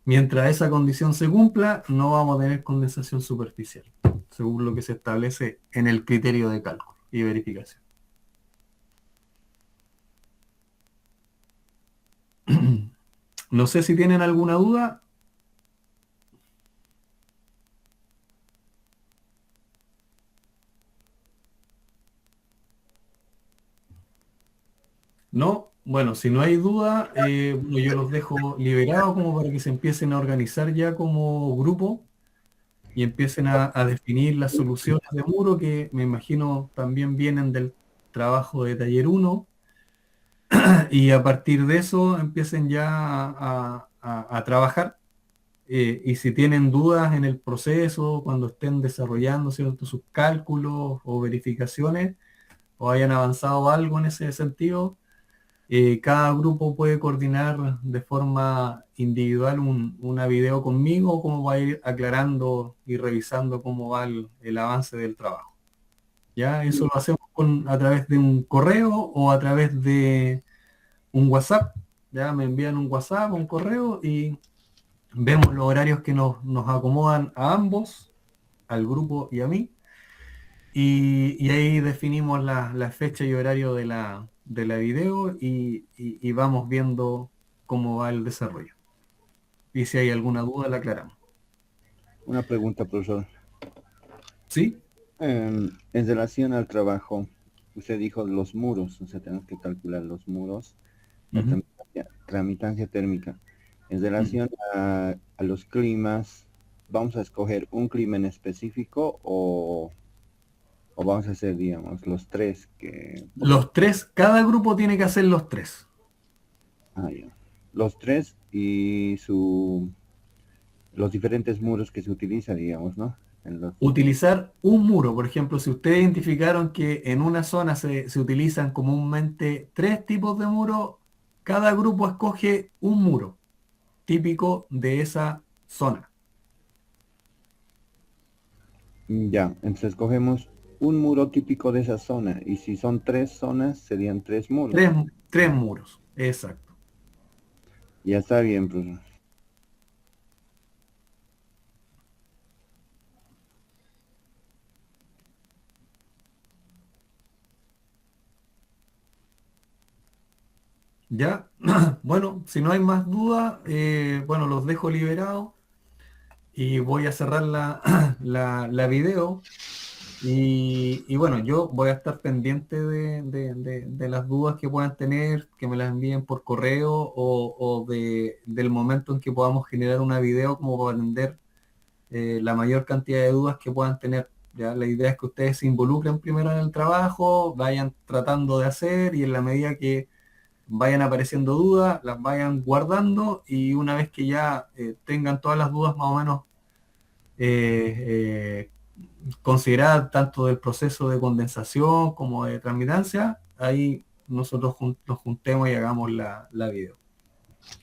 Mientras esa condición se cumpla, no vamos a tener condensación superficial, según lo que se establece en el criterio de cálculo y verificación. No sé si tienen alguna duda. ¿No? Bueno, si no hay duda, bueno, yo los dejo liberados como para que se empiecen a organizar ya como grupo y empiecen a definir las soluciones de muro que me imagino también vienen del trabajo de taller 1 y a partir de eso empiecen ya a trabajar. Y si tienen dudas en el proceso, cuando estén desarrollando, ¿cierto?, sus cálculos o verificaciones o hayan avanzado algo en ese sentido, cada grupo puede coordinar de forma individual una video conmigo, como va a ir aclarando y revisando cómo va el avance del trabajo. ¿Ya? Eso lo hacemos a través de un correo o a través de un WhatsApp. ¿Ya? Me envían un WhatsApp, un correo y vemos los horarios que nos acomodan a ambos, al grupo y a mí. Y ahí definimos la fecha y horario de la video y vamos viendo cómo va el desarrollo. Y si hay alguna duda, la aclaramos. Una pregunta, profesor. ¿Sí? En relación al trabajo, usted dijo los muros, o sea, tenemos que calcular los muros, la Ujú. tramitancia térmica. En relación a los climas, ¿vamos a escoger un clima en específico o vamos a hacer, digamos, los tres que... Los tres, cada grupo tiene que hacer los tres. Ya. Los tres y los diferentes muros que se utilizan, digamos, ¿no? Utilizar un muro, por ejemplo, si ustedes identificaron que en una zona se utilizan comúnmente tres tipos de muros, cada grupo escoge un muro típico de esa zona. Ya, entonces escogemos un muro típico de esa zona y si son tres zonas serían tres muros. Tres muros, exacto. Ya está bien, profesor. ¿Ya? Bueno, si no hay más dudas, bueno, los dejo liberados y voy a cerrar la video. Y bueno, yo voy a estar pendiente de las dudas que puedan tener, que me las envíen por correo o del momento en que podamos generar una video como para atender la mayor cantidad de dudas que puedan tener. Ya, la idea es que ustedes se involucren primero en el trabajo, vayan tratando de hacer y en la medida que vayan apareciendo dudas, las vayan guardando y una vez que ya tengan todas las dudas más o menos eh, considerar tanto del proceso de condensación como de transmitancia, ahí nosotros nos juntemos y hagamos la video.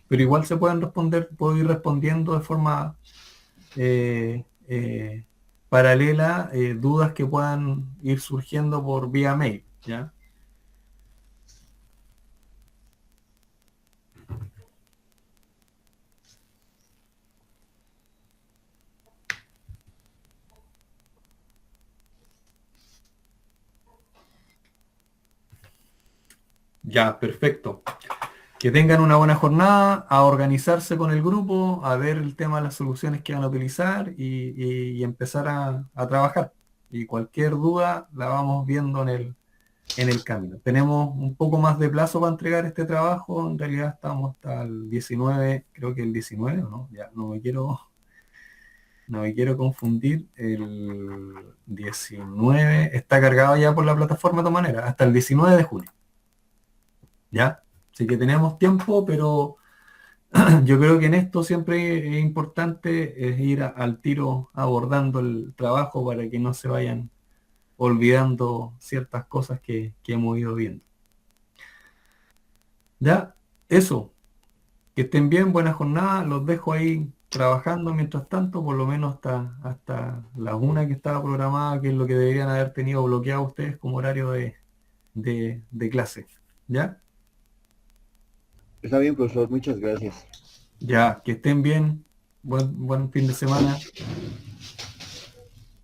Pero igual se pueden responder, puedo ir respondiendo de forma paralela dudas que puedan ir surgiendo por vía mail, ¿ya? Ya, perfecto. Que tengan una buena jornada, a organizarse con el grupo, a ver el tema de las soluciones que van a utilizar y empezar a trabajar. Y cualquier duda la vamos viendo en el camino. Tenemos un poco más de plazo para entregar este trabajo, en realidad estamos hasta el 19, creo que el 19, ¿o no? Ya, no me quiero confundir, el 19 está cargado ya por la plataforma de todas maneras, hasta el 19 de julio. ¿Ya? Así que tenemos tiempo, pero yo creo que en esto siempre es importante es ir al tiro abordando el trabajo para que no se vayan olvidando ciertas cosas que hemos ido viendo. Ya, eso, que estén bien, buena jornada, los dejo ahí trabajando mientras tanto, por lo menos hasta la 1 que estaba programada, que es lo que deberían haber tenido bloqueado ustedes como horario de clase. ¿Ya? Está bien, profesor, muchas gracias. Ya, que estén bien, buen fin de semana.